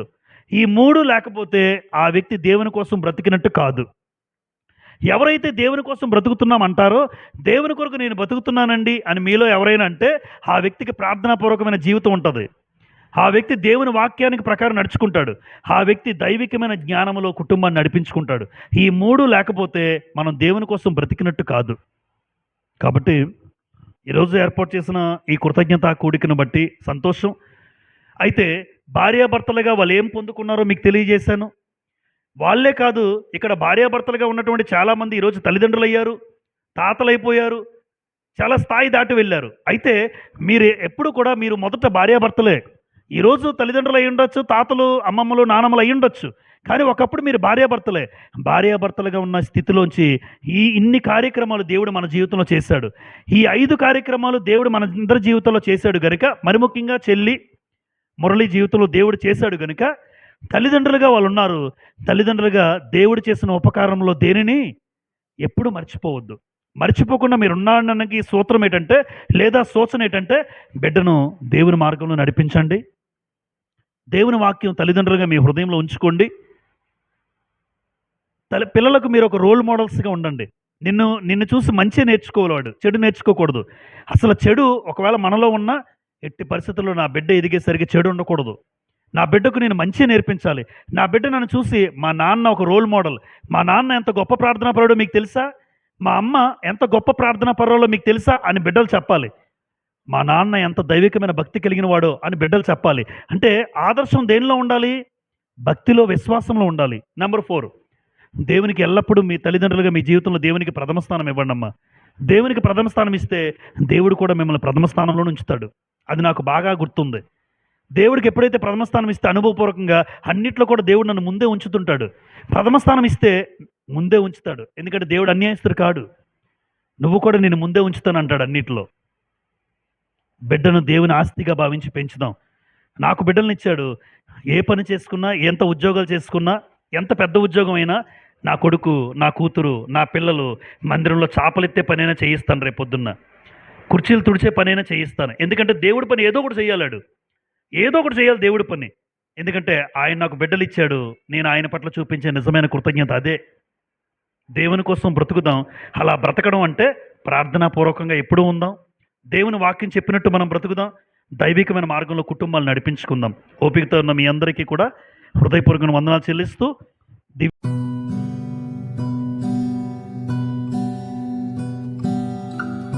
ఈ మూడు లేకపోతే ఆ వ్యక్తి దేవుని కోసం బ్రతికినట్టు కాదు. ఎవరైతే దేవుని కోసం బ్రతుకుతున్నాం అంటారో, దేవుని కొరకు నేను బతుకుతున్నానండి అని మీలో ఎవరైనా అంటే, ఆ వ్యక్తికి ప్రార్థనాపూర్వకమైన జీవితం ఉంటది. ఆ వ్యక్తి దేవుని వాక్యానికి ప్రకారం నడుచుకుంటాడు. ఆ వ్యక్తి దైవికమైన జ్ఞానములో కుటుంబాన్ని నడిపించుకుంటాడు. ఈ 3 లేకపోతే మనం దేవుని కోసం బ్రతికినట్టు కాదు. కాబట్టి ఈరోజు ఏర్పాటు చేసిన ఈ కృతజ్ఞతా కూడికను బట్టి సంతోషం. అయితే భార్యాభర్తలుగా వాళ్ళు ఏం పొందుకున్నారో మీకు తెలియజేశాను. వాళ్ళే కాదు, ఇక్కడ భార్యాభర్తలుగా ఉన్నటువంటి చాలామంది ఈరోజు తల్లిదండ్రులయ్యారు, తాతలైపోయారు, చాలా స్థాయి దాటి వెళ్ళారు. అయితే మీరు ఎప్పుడు కూడా మీరు మొదట భార్యాభర్తలే. ఈరోజు తల్లిదండ్రులు అయి ఉండొచ్చు, తాతలు, అమ్మమ్మలు, నానమ్మలు అయి ఉండొచ్చు. కానీ ఒకప్పుడు మీరు భార్యాభర్తలే. భార్యాభర్తలుగా ఉన్న స్థితిలోంచి ఇన్ని కార్యక్రమాలు దేవుడు మన జీవితంలో చేశాడు. ఈ 5 కార్యక్రమాలు దేవుడు మనందరి జీవితంలో చేశాడు గనుక, మరి ముఖ్యంగా చెల్లి, మురళి జీవితంలో దేవుడు చేశాడు గనుక, తల్లిదండ్రులుగా వాళ్ళు ఉన్నారు. తల్లిదండ్రులుగా దేవుడు చేసిన ఉపకారంలో దేనిని ఎప్పుడు మర్చిపోవద్దు. మర్చిపోకుండా మీరున్నారనడానికి సూత్రం ఏంటంటే, లేదా సూచన ఏంటంటే, బిడ్డను దేవుని మార్గంలో నడిపించండి. దేవుని వాక్యం తల్లిదండ్రులుగా మీ హృదయంలో ఉంచుకోండి. పిల్లలకు మీరు ఒక రోల్ మోడల్స్‌గా ఉండండి. నిన్ను చూసి మంచే నేర్చుకోవాలి వాడు, చెడు నేర్చుకోకూడదు. అసలు చెడు ఒకవేళ మనలో ఉన్నా ఎట్టి పరిస్థితుల్లో నా బిడ్డ ఎదిగేసరికి చెడు ఉండకూడదు. నా బిడ్డకు నేను మంచే నేర్పించాలి. నా బిడ్డ నన్ను చూసి మా నాన్న ఒక రోల్ మోడల్. మా నాన్న ఎంత గొప్ప ప్రార్థనాపరుడో మీకు తెలుసా? మా అమ్మ ఎంత గొప్ప ప్రార్థనాపరులో మీకు తెలుసా అని బిడ్డలు చెప్పాలి. మా నాన్న ఎంత దైవికమైన భక్తి కలిగిన వాడో అని బిడ్డలు చెప్పాలి. అంటే ఆదర్శం దేనిలో ఉండాలి? భక్తిలో, విశ్వాసంలో ఉండాలి. నెంబర్ 4, దేవునికి ఎల్లప్పుడూ మీ తల్లిదండ్రులుగా మీ జీవితంలో దేవునికి ప్రథమ స్థానం ఇవ్వండమ్మా. దేవునికి ప్రథమ స్థానం ఇస్తే దేవుడు కూడా మిమ్మల్ని ప్రథమ స్థానంలో ఉంచుతాడు. అది నాకు బాగా గుర్తుంది. దేవుడికి ఎప్పుడైతే ప్రథమ స్థానం ఇస్తే అనుభవపూర్వకంగా అన్నిట్లో కూడా దేవుడు నన్ను ముందే ఉంచుతుంటాడు. ప్రథమ స్థానం ఇస్తే ముందే ఉంచుతాడు. ఎందుకంటే దేవుడు అన్యాయస్తుడు కాడు. నువ్వు కూడా నేను ముందే ఉంచుతాను అంటాడు అన్నిట్లో. బిడ్డను దేవుని ఆస్తిగా భావించి పెంచుదాం. నాకు బిడ్డలనిచ్చాడు. ఏ పని చేసుకున్నా, ఎంత ఉద్యోగాలు చేసుకున్నా, ఎంత పెద్ద ఉద్యోగం అయినా నా కొడుకు, నా కూతురు, నా పిల్లలు మందిరంలో చాపలెత్తే పనైనా చేయిస్తాను, రేపు పొద్దున్న కుర్చీలు తుడిచే పనైనా చేయిస్తాను. ఎందుకంటే దేవుడి పని ఏదో ఒకటి చేయాలాడు. ఏదో ఒకటి చేయాలి దేవుడి పని. ఎందుకంటే ఆయన నాకు బిడ్డలు ఇచ్చాడు. నేను ఆయన పట్ల చూపించే నిజమైన కృతజ్ఞత అదే. దేవుని కోసం బ్రతుకుదాం. అలా బ్రతకడం అంటే ప్రార్థనాపూర్వకంగా ఎప్పుడూ ఉందాం. దేవుని వాక్యం చెప్పినట్టు మనం బ్రతుకుదాం. దైవికమైన మార్గంలో కుటుంబాలు నడిపించుకుందాం. ఓపికతో ఉన్న మీ అందరికీ కూడా హృదయపూర్వక వందనాలు చెల్లిస్తూ